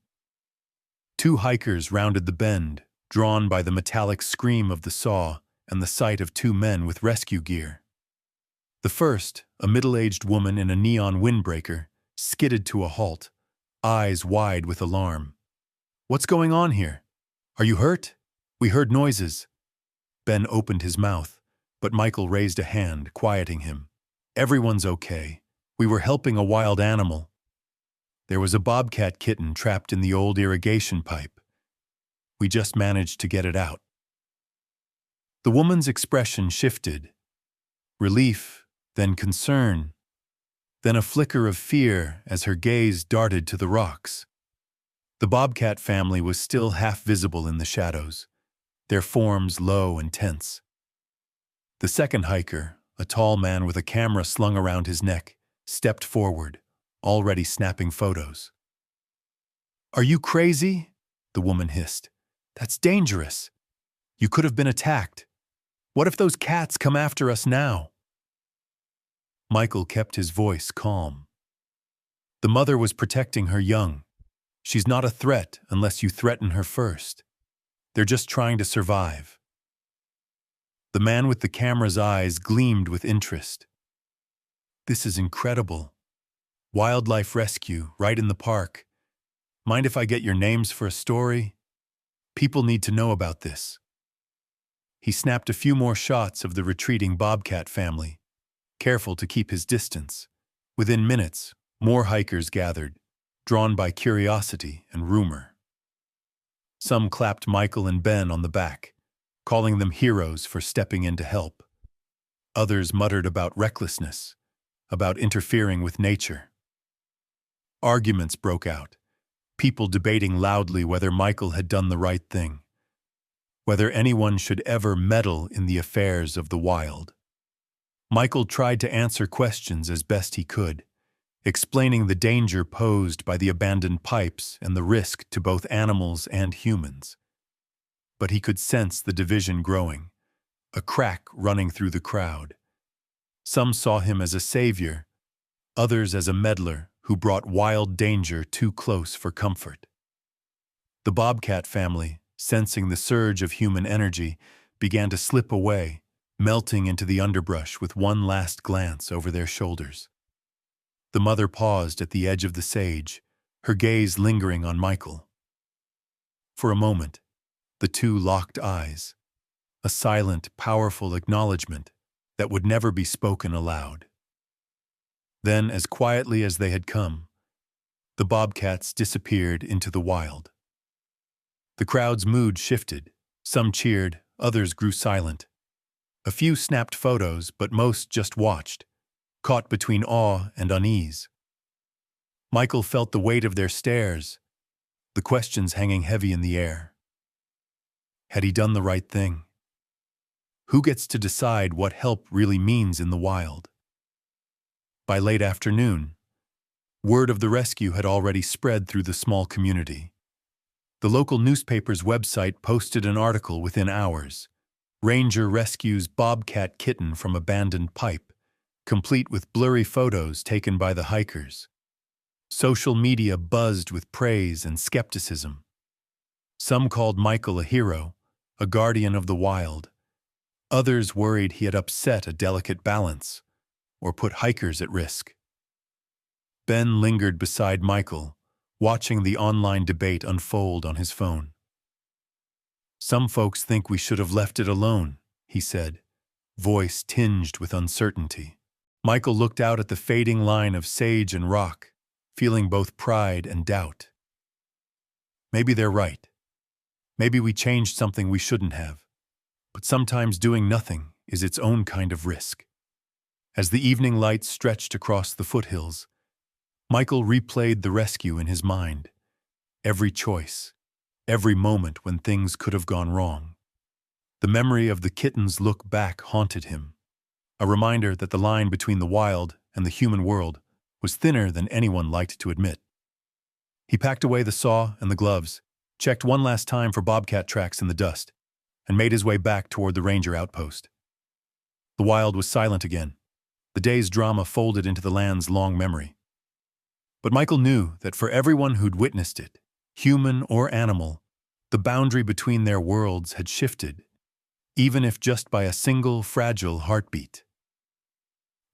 Two hikers rounded the bend, drawn by the metallic scream of the saw and the sight of two men with rescue gear. The first, a middle-aged woman in a neon windbreaker, skidded to a halt, eyes wide with alarm. "What's going on here? Are you hurt? We heard noises." Ben opened his mouth, but Michael raised a hand, quieting him. "Everyone's okay. We were helping a wild animal. There was a bobcat kitten trapped in the old irrigation pipe. We just managed to get it out." The woman's expression shifted. Relief, then concern, then a flicker of fear as her gaze darted to the rocks. The Bobcat family was still half visible in the shadows, their forms low and tense. The second hiker, a tall man with a camera slung around his neck, stepped forward, already snapping photos. "Are you crazy?" the woman hissed. "That's dangerous. You could have been attacked. What if those cats come after us now?" Michael kept his voice calm. The mother was protecting her young. She's not a threat unless you threaten her first. They're just trying to survive. The man with the camera's eyes gleamed with interest. "This is incredible. Wildlife rescue, right in the park. Mind if I get your names for a story? People need to know about this." He snapped a few more shots of the retreating Bobcat family, careful to keep his distance. Within minutes, more hikers gathered, drawn by curiosity and rumor. Some clapped Michael and Ben on the back, calling them heroes for stepping in to help. Others muttered about recklessness, about interfering with nature. Arguments broke out, people debating loudly whether Michael had done the right thing, whether anyone should ever meddle in the affairs of the wild. Michael tried to answer questions as best he could, explaining the danger posed by the abandoned pipes and the risk to both animals and humans. But he could sense the division growing, a crack running through the crowd. Some saw him as a savior, others as a meddler who brought wild danger too close for comfort. The Bobcat family, sensing the surge of human energy, began to slip away, melting into the underbrush with one last glance over their shoulders. The mother paused at the edge of the sage, her gaze lingering on Michael. For a moment, the two locked eyes, a silent, powerful acknowledgement that would never be spoken aloud. Then, as quietly as they had come, the Bobcats disappeared into the wild. The crowd's mood shifted. Some cheered, others grew silent. A few snapped photos, but most just watched, caught between awe and unease. Michael felt the weight of their stares, the questions hanging heavy in the air. Had he done the right thing? Who gets to decide what help really means in the wild? By late afternoon, word of the rescue had already spread through the small community. The local newspaper's website posted an article within hours. Ranger rescues Bobcat kitten from abandoned pipe, complete with blurry photos taken by the hikers. Social media buzzed with praise and skepticism. Some called Michael a hero, a guardian of the wild. Others worried he had upset a delicate balance or put hikers at risk. Ben lingered beside Michael, watching the online debate unfold on his phone. "Some folks think we should have left it alone," he said, voice tinged with uncertainty. Michael looked out at the fading line of sage and rock, feeling both pride and doubt. Maybe they're right. Maybe we changed something we shouldn't have. But sometimes doing nothing is its own kind of risk. As the evening light stretched across the foothills, Michael replayed the rescue in his mind. Every choice, every moment when things could have gone wrong. The memory of the kitten's look back haunted him, a reminder that the line between the wild and the human world was thinner than anyone liked to admit. He packed away the saw and the gloves, checked one last time for bobcat tracks in the dust, and made his way back toward the ranger outpost. The wild was silent again. The day's drama folded into the land's long memory. But Michael knew that for everyone who'd witnessed it, human or animal, the boundary between their worlds had shifted, even if just by a single fragile heartbeat.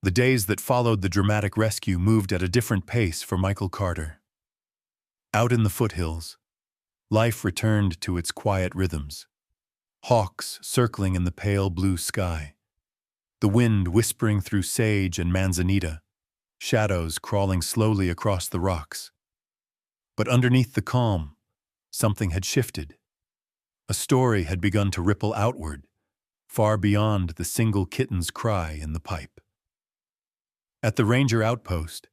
The days that followed the dramatic rescue moved at a different pace for Michael Carter. Out in the foothills, life returned to its quiet rhythms. Hawks circling in the pale blue sky, the wind whispering through sage and manzanita, shadows crawling slowly across the rocks. But underneath the calm, something had shifted. A story had begun to ripple outward, far beyond the single kitten's cry in the pipe. At the ranger outpost,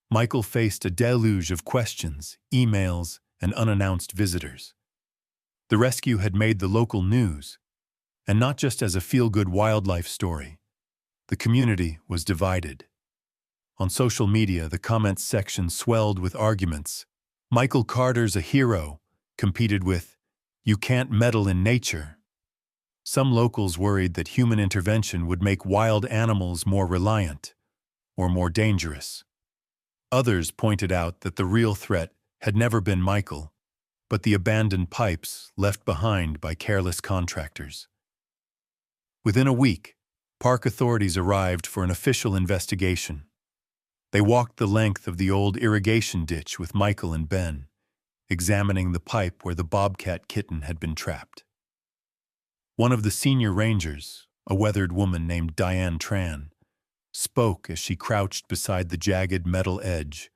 Michael faced a deluge of questions, emails, and unannounced visitors. The rescue had made the local news, and not just as a feel-good wildlife story. The community was divided. On social media, the comments section swelled with arguments. Michael Carter's a hero competed with, "You can't meddle in nature." Some locals worried that human intervention would make wild animals more reliant or more dangerous. Others pointed out that the real threat had never been Michael, but the abandoned pipes left behind by careless contractors. Within a week, park authorities arrived for an official investigation. They walked the length of the old irrigation ditch with Michael and Ben, examining the pipe where the Bobcat kitten had been trapped. One of the senior rangers, a weathered woman named Diane Tran, spoke as she crouched beside the jagged metal edge,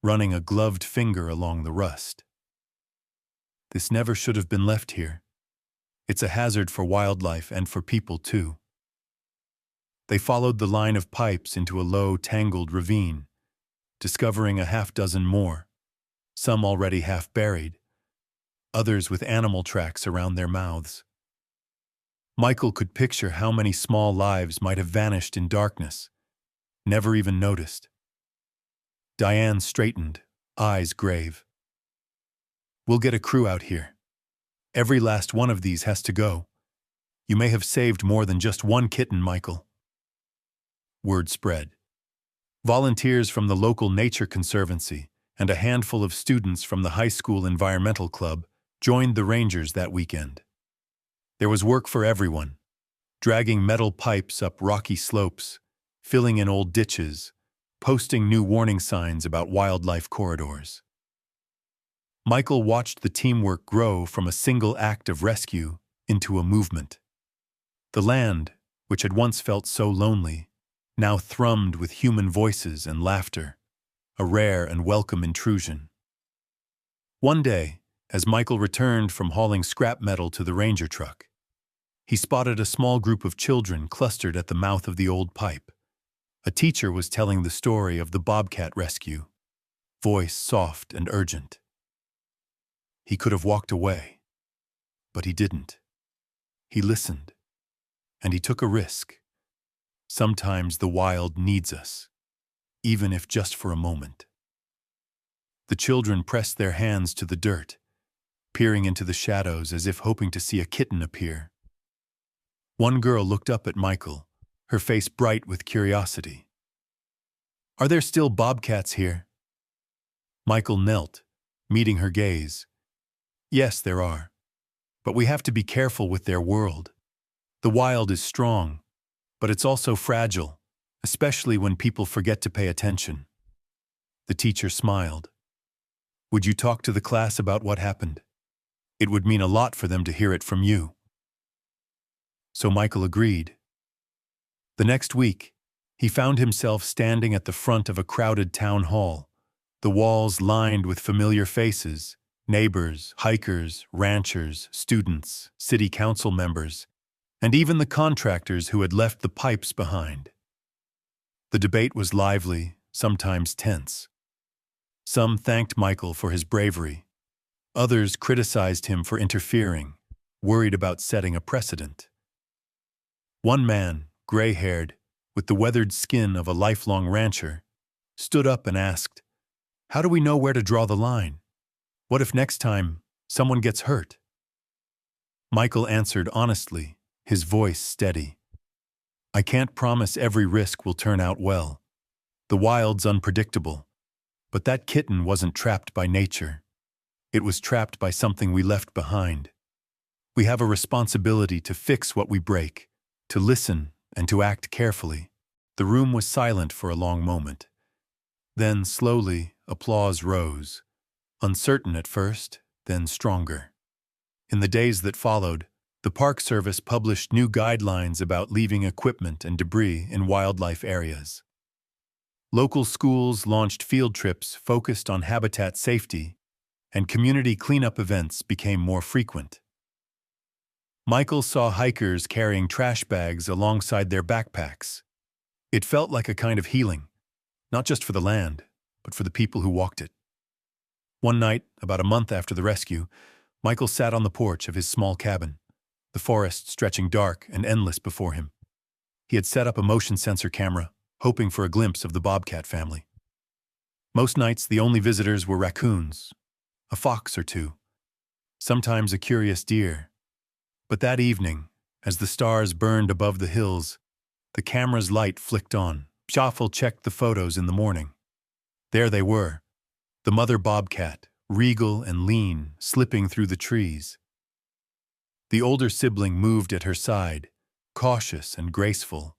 running a gloved finger along the rust. "This never should have been left here. It's a hazard for wildlife and for people, too." They followed the line of pipes into a low, tangled ravine, discovering a half-dozen more, some already half-buried, others with animal tracks around their mouths. Michael could picture how many small lives might have vanished in darkness, never even noticed. Diane straightened, eyes grave. "We'll get a crew out here. Every last one of these has to go. You may have saved more than just one kitten, Michael." Word spread. Volunteers from the local Nature Conservancy and a handful of students from the high school environmental club joined the Rangers that weekend. There was work for everyone, dragging metal pipes up rocky slopes, filling in old ditches, posting new warning signs about wildlife corridors. Michael watched the teamwork grow from a single act of rescue into a movement. The land, which had once felt so lonely, now thrummed with human voices and laughter, a rare and welcome intrusion. One day, as Michael returned from hauling scrap metal to the ranger truck, he spotted a small group of children clustered at the mouth of the old pipe. A teacher was telling the story of the Bobcat rescue, voice soft and urgent. He could have walked away, but he didn't. He listened, and he took a risk. Sometimes the wild needs us, even if just for a moment. The children pressed their hands to the dirt, peering into the shadows as if hoping to see a kitten appear. One girl looked up at Michael, her face bright with curiosity. "Are there still bobcats here?" Michael knelt, meeting her gaze. "Yes, there are. But we have to be careful with their world. The wild is strong, but it's also fragile, especially when people forget to pay attention." The teacher smiled. "Would you talk to the class about what happened? It would mean a lot for them to hear it from you." So Michael agreed. The next week, he found himself standing at the front of a crowded town hall, the walls lined with familiar faces, neighbors, hikers, ranchers, students, city council members, and even the contractors who had left the pipes behind. The debate was lively, sometimes tense. Some thanked Michael for his bravery. Others criticized him for interfering, worried about setting a precedent. One man, gray-haired, with the weathered skin of a lifelong rancher, stood up and asked, "How do we know where to draw the line? What if next time someone gets hurt?" Michael answered honestly, his voice steady. "I can't promise every risk will turn out well. The wild's unpredictable. But that kitten wasn't trapped by nature. It was trapped by something we left behind. We have a responsibility to fix what we break, to listen and to act carefully. The room was silent for a long moment. Then, slowly, applause rose, uncertain at first, then stronger. In the days that followed, the Park Service published new guidelines about leaving equipment and debris in wildlife areas. Local schools launched field trips focused on habitat safety, and community cleanup events became more frequent. Michael saw hikers carrying trash bags alongside their backpacks. It felt like a kind of healing, not just for the land, but for the people who walked it. One night, about a month after the rescue, Michael sat on the porch of his small cabin, the forest stretching dark and endless before him. He had set up a motion sensor camera, hoping for a glimpse of the Bobcat family. Most nights, the only visitors were raccoons, a fox or two, sometimes a curious deer. But that evening, as the stars burned above the hills, the camera's light flicked on. Schaffel checked the photos in the morning. There they were, the mother bobcat, regal and lean, slipping through the trees. The older sibling moved at her side, cautious and graceful,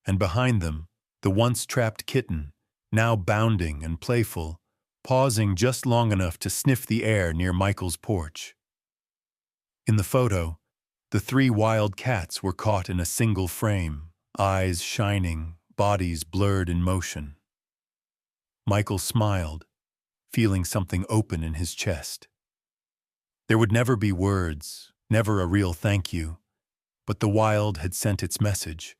and behind them, the once-trapped kitten, now bounding and playful, pausing just long enough to sniff the air near Michael's porch. In the photo, the three wild cats were caught in a single frame, eyes shining, bodies blurred in motion. Michael smiled, feeling something open in his chest. There would never be words, never a real thank you, but the wild had sent its message,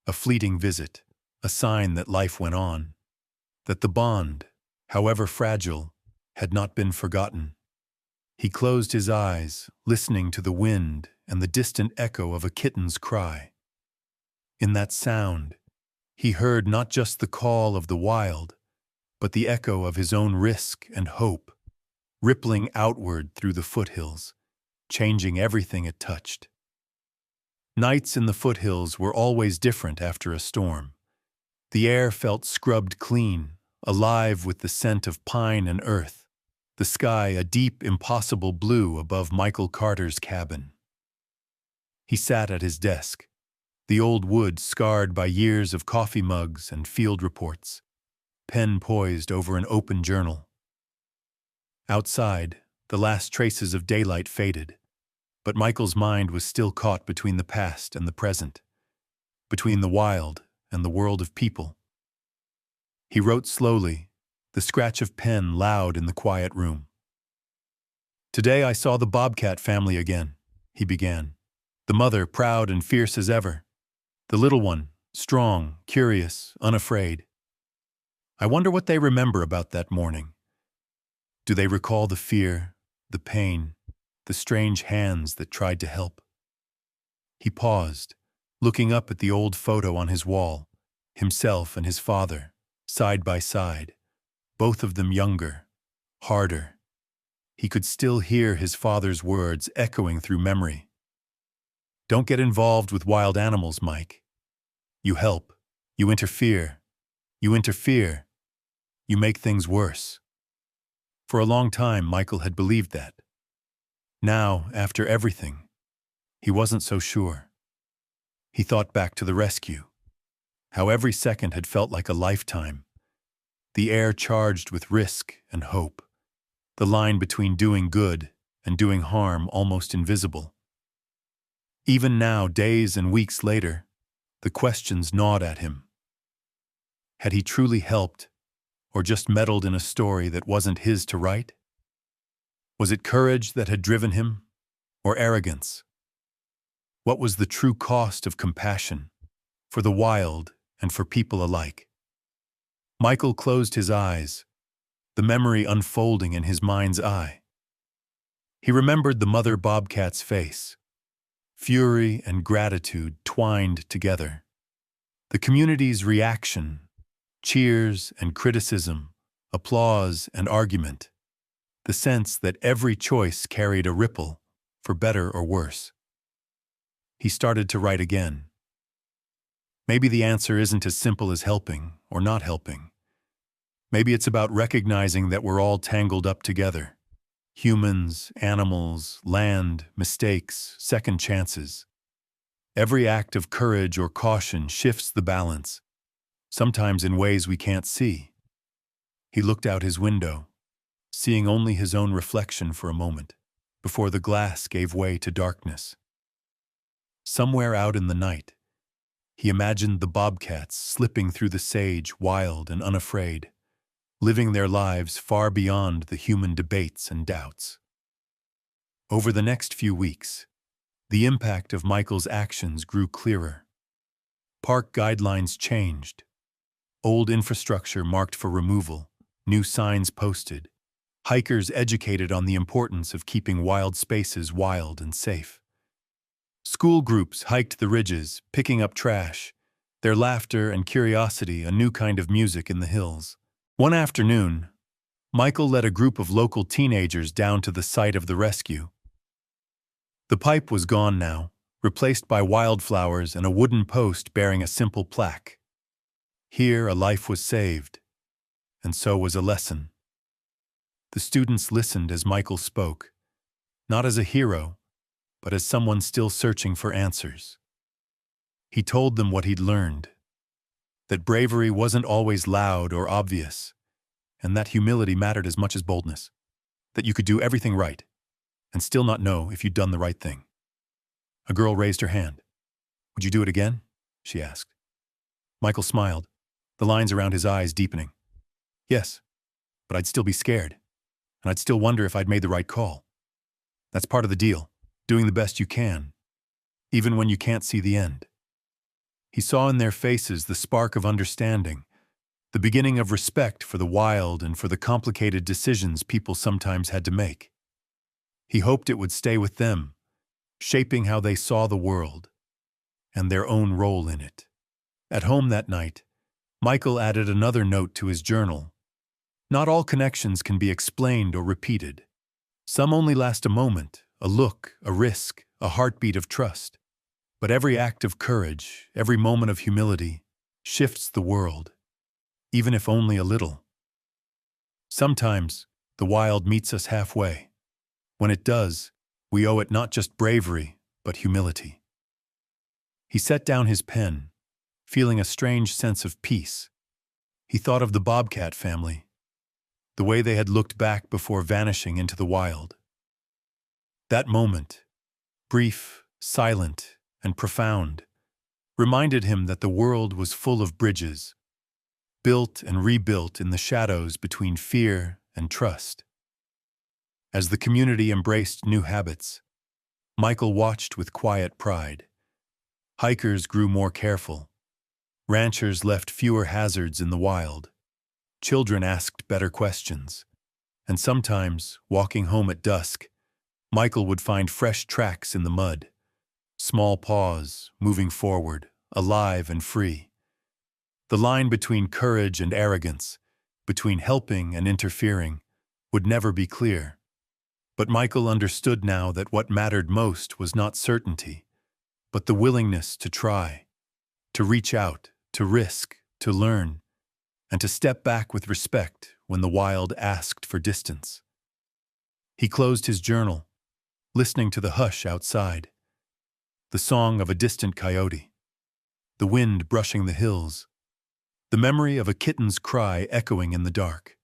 a fleeting visit, a sign that life went on, that the bond, however fragile, had not been forgotten. He closed his eyes, listening to the wind and the distant echo of a kitten's cry. In that sound, he heard not just the call of the wild, but the echo of his own risk and hope, rippling outward through the foothills, changing everything it touched. Nights in the foothills were always different after a storm. The air felt scrubbed clean, alive with the scent of pine and earth, the sky a deep, impossible blue above Michael Carter's cabin. He sat at his desk, the old wood scarred by years of coffee mugs and field reports, pen poised over an open journal. Outside, the last traces of daylight faded, but Michael's mind was still caught between the past and the present, between the wild and the world of people. He wrote slowly, the scratch of pen loud in the quiet room. "Today I saw the Bobcat family again," he began. "The mother proud and fierce as ever. The little one, strong, curious, unafraid. I wonder what they remember about that morning. Do they recall the fear, the pain, the strange hands that tried to help?" He paused, looking up at the old photo on his wall, himself and his father, side by side, both of them younger, harder. He could still hear his father's words echoing through memory. "Don't get involved with wild animals, Mike. You help. You interfere. You interfere. You make things worse." For a long time, Michael had believed that. Now, after everything, he wasn't so sure. He thought back to the rescue, how every second had felt like a lifetime, the air charged with risk and hope, the line between doing good and doing harm almost invisible. Even now, days and weeks later, the questions gnawed at him. Had he truly helped, or just meddled in a story that wasn't his to write? Was it courage that had driven him, or arrogance? What was the true cost of compassion, for the wild and for people alike? Michael closed his eyes, the memory unfolding in his mind's eye. He remembered the mother bobcat's face, fury and gratitude twined together. The community's reaction, cheers and criticism, applause and argument. The sense that every choice carried a ripple, for better or worse. He started to write again. Maybe the answer isn't as simple as helping or not helping. Maybe it's about recognizing that we're all tangled up together. Humans, animals, land, mistakes, second chances. Every act of courage or caution shifts the balance, sometimes in ways we can't see. He looked out his window, seeing only his own reflection for a moment, before the glass gave way to darkness. Somewhere out in the night, he imagined the bobcats slipping through the sage, wild and unafraid, living their lives far beyond the human debates and doubts. Over the next few weeks, the impact of Michael's actions grew clearer. Park guidelines changed. Old infrastructure marked for removal, new signs posted, hikers educated on the importance of keeping wild spaces wild and safe. School groups hiked the ridges, picking up trash, their laughter and curiosity a new kind of music in the hills. One afternoon, Michael led a group of local teenagers down to the site of the rescue. The pipe was gone now, replaced by wildflowers and a wooden post bearing a simple plaque. Here a life was saved, and so was a lesson. The students listened as Michael spoke, not as a hero, but as someone still searching for answers. He told them what he'd learned, that bravery wasn't always loud or obvious, and that humility mattered as much as boldness, that you could do everything right and still not know if you'd done the right thing. A girl raised her hand. "Would you do it again?" she asked. Michael smiled, the lines around his eyes deepening. "Yes, but I'd still be scared, and I'd still wonder if I'd made the right call. That's part of the deal, doing the best you can, even when you can't see the end." He saw in their faces the spark of understanding, the beginning of respect for the wild and for the complicated decisions people sometimes had to make. He hoped it would stay with them, shaping how they saw the world and their own role in it. At home that night, Michael added another note to his journal. Not all connections can be explained or repeated. Some only last a moment, a look, a risk, a heartbeat of trust. But every act of courage, every moment of humility, shifts the world, even if only a little. Sometimes, the wild meets us halfway. When it does, we owe it not just bravery, but humility. He set down his pen, feeling a strange sense of peace. He thought of the Bobcat family, the way they had looked back before vanishing into the wild. That moment, brief, silent, and profound, reminded him that the world was full of bridges, built and rebuilt in the shadows between fear and trust. As the community embraced new habits, Michael watched with quiet pride. Hikers grew more careful. Ranchers left fewer hazards in the wild. Children asked better questions. And sometimes, walking home at dusk, Michael would find fresh tracks in the mud. Small paws, moving forward, alive and free. The line between courage and arrogance, between helping and interfering, would never be clear. But Michael understood now that what mattered most was not certainty, but the willingness to try, to reach out, to risk, to learn, and to step back with respect when the wild asked for distance. He closed his journal, listening to the hush outside, the song of a distant coyote, the wind brushing the hills, the memory of a kitten's cry echoing in the dark.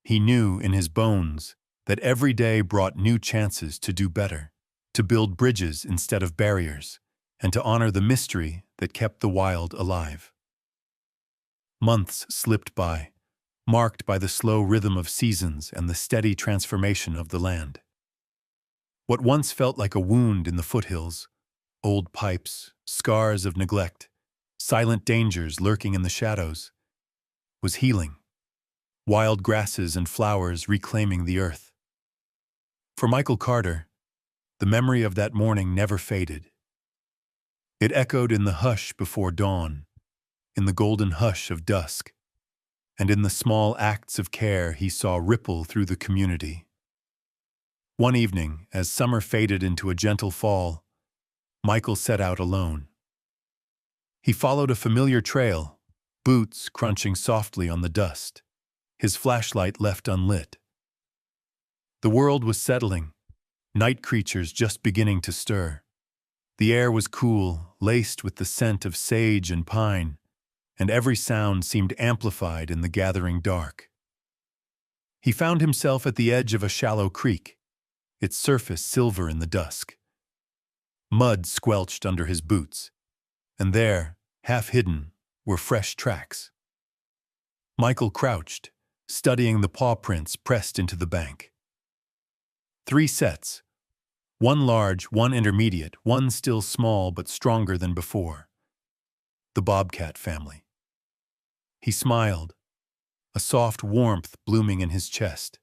He knew in his bones that every day brought new chances to do better, to build bridges instead of barriers, and to honor the mystery that kept the wild alive. Months slipped by, marked by the slow rhythm of seasons and the steady transformation of the land. What once felt like a wound in the foothills, old pipes, scars of neglect, silent dangers lurking in the shadows, was healing, wild grasses and flowers reclaiming the earth. For Michael Carter, the memory of that morning never faded. It echoed in the hush before dawn, in the golden hush of dusk, and in the small acts of care he saw ripple through the community. One evening, as summer faded into a gentle fall, Michael set out alone. He followed a familiar trail, boots crunching softly on the dust, his flashlight left unlit. The world was settling, night creatures just beginning to stir. The air was cool, laced with the scent of sage and pine, and every sound seemed amplified in the gathering dark. He found himself at the edge of a shallow creek, its surface silver in the dusk. Mud squelched under his boots, and there, half hidden, were fresh tracks. Michael crouched, studying the paw prints pressed into the bank. 3 sets, one large, one intermediate, one still small but stronger than before. The Bobcat family. He smiled, a soft warmth blooming in his chest.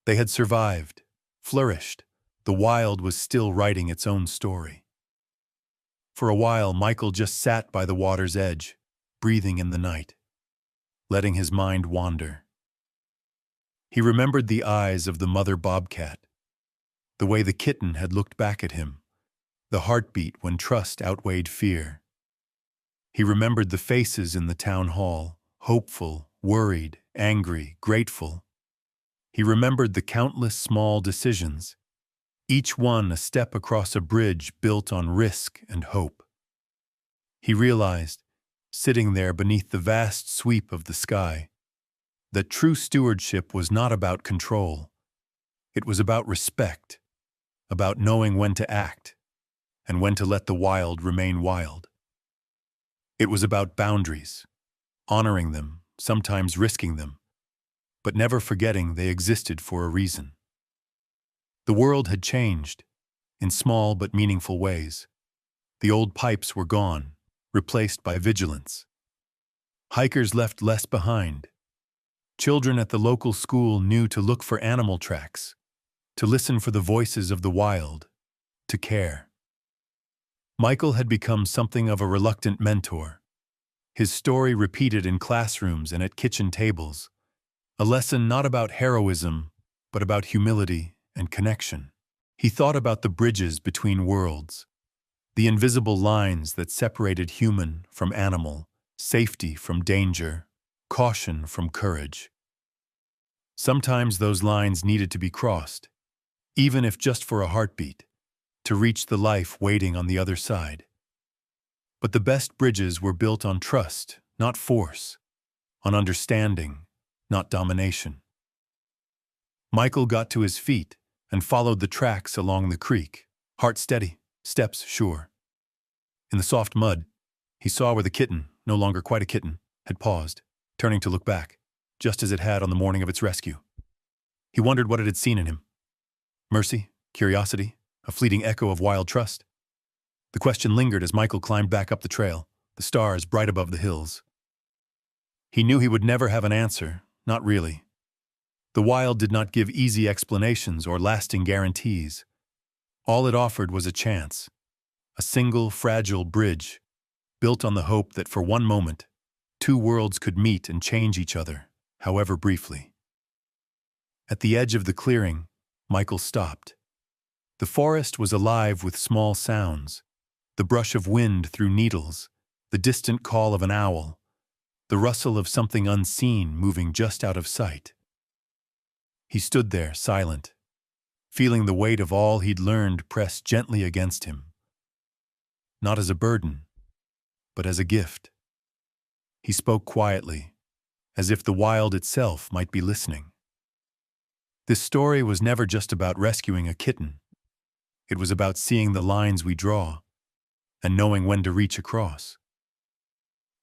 They had survived, flourished. The wild was still writing its own story. For a while, Michael just sat by the water's edge, breathing in the night, letting his mind wander. He remembered the eyes of the mother bobcat, the way the kitten had looked back at him, the heartbeat when trust outweighed fear. He remembered the faces in the town hall, hopeful, worried, angry, grateful. He remembered the countless small decisions, each one a step across a bridge built on risk and hope. He realized, sitting there beneath the vast sweep of the sky, that true stewardship was not about control. It was about respect, about knowing when to act and when to let the wild remain wild. It was about boundaries, honoring them, sometimes risking them, but never forgetting they existed for a reason. The world had changed, in small but meaningful ways. The old pipes were gone, replaced by vigilance. Hikers left less behind. Children at the local school knew to look for animal tracks, to listen for the voices of the wild, to care. Michael had become something of a reluctant mentor. His story repeated in classrooms and at kitchen tables, a lesson not about heroism, but about humility and connection. He thought about the bridges between worlds, the invisible lines that separated human from animal, safety from danger, caution from courage. Sometimes those lines needed to be crossed, even if just for a heartbeat, to reach the life waiting on the other side. But the best bridges were built on trust, not force, on understanding, not domination. Michael got to his feet and followed the tracks along the creek, heart steady, steps sure. In the soft mud, he saw where the kitten, no longer quite a kitten, had paused, turning to look back, just as it had on the morning of its rescue. He wondered what it had seen in him. Mercy, curiosity, a fleeting echo of wild trust. The question lingered as Michael climbed back up the trail, the stars bright above the hills. He knew he would never have an answer, not really. The wild did not give easy explanations or lasting guarantees. All it offered was a chance, a single fragile bridge, built on the hope that for one moment, 2 worlds could meet and change each other, however briefly. At the edge of the clearing, Michael stopped. The forest was alive with small sounds, the brush of wind through needles, the distant call of an owl, the rustle of something unseen moving just out of sight. He stood there, silent, feeling the weight of all he'd learned press gently against him. Not as a burden, but as a gift. He spoke quietly, as if the wild itself might be listening. This story was never just about rescuing a kitten. It was about seeing the lines we draw and knowing when to reach across.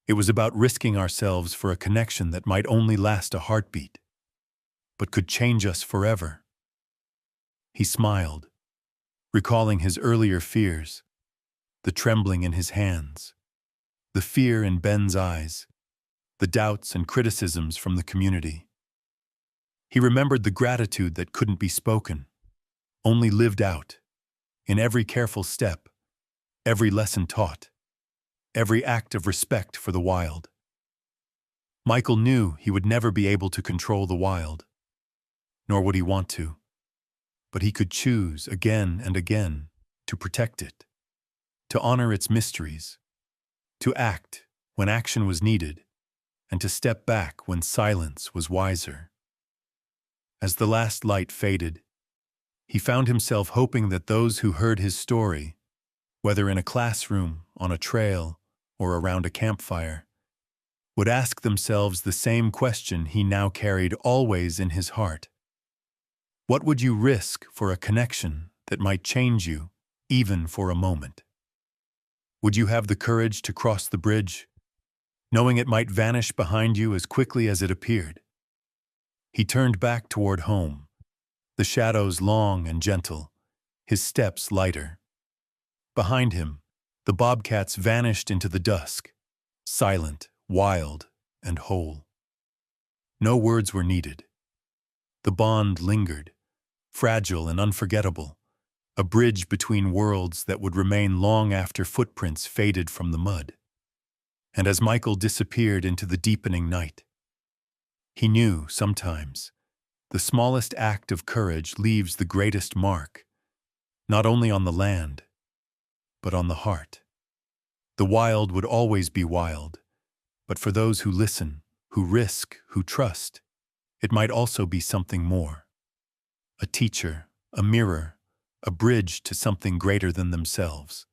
It was about risking ourselves for a connection that might only last a heartbeat, but could change us forever. He smiled, recalling his earlier fears, the trembling in his hands, the fear in Ben's eyes, the doubts and criticisms from the community. He remembered the gratitude that couldn't be spoken, only lived out, in every careful step, every lesson taught, every act of respect for the wild. Michael knew he would never be able to control the wild, nor would he want to, but he could choose again and again to protect it, to honor its mysteries, to act when action was needed, and to step back when silence was wiser. As the last light faded, he found himself hoping that those who heard his story, whether in a classroom, on a trail, or around a campfire, would ask themselves the same question he now carried always in his heart. What would you risk for a connection that might change you, even for a moment? Would you have the courage to cross the bridge, knowing it might vanish behind you as quickly as it appeared? He turned back toward home, the shadows long and gentle, his steps lighter. Behind him, the bobcats vanished into the dusk, silent, wild, and whole. No words were needed. The bond lingered, fragile and unforgettable, a bridge between worlds that would remain long after footprints faded from the mud. And as Michael disappeared into the deepening night, he knew, sometimes, the smallest act of courage leaves the greatest mark, not only on the land, but on the heart. The wild would always be wild, but for those who listen, who risk, who trust, it might also be something more. A teacher, a mirror, a bridge to something greater than themselves.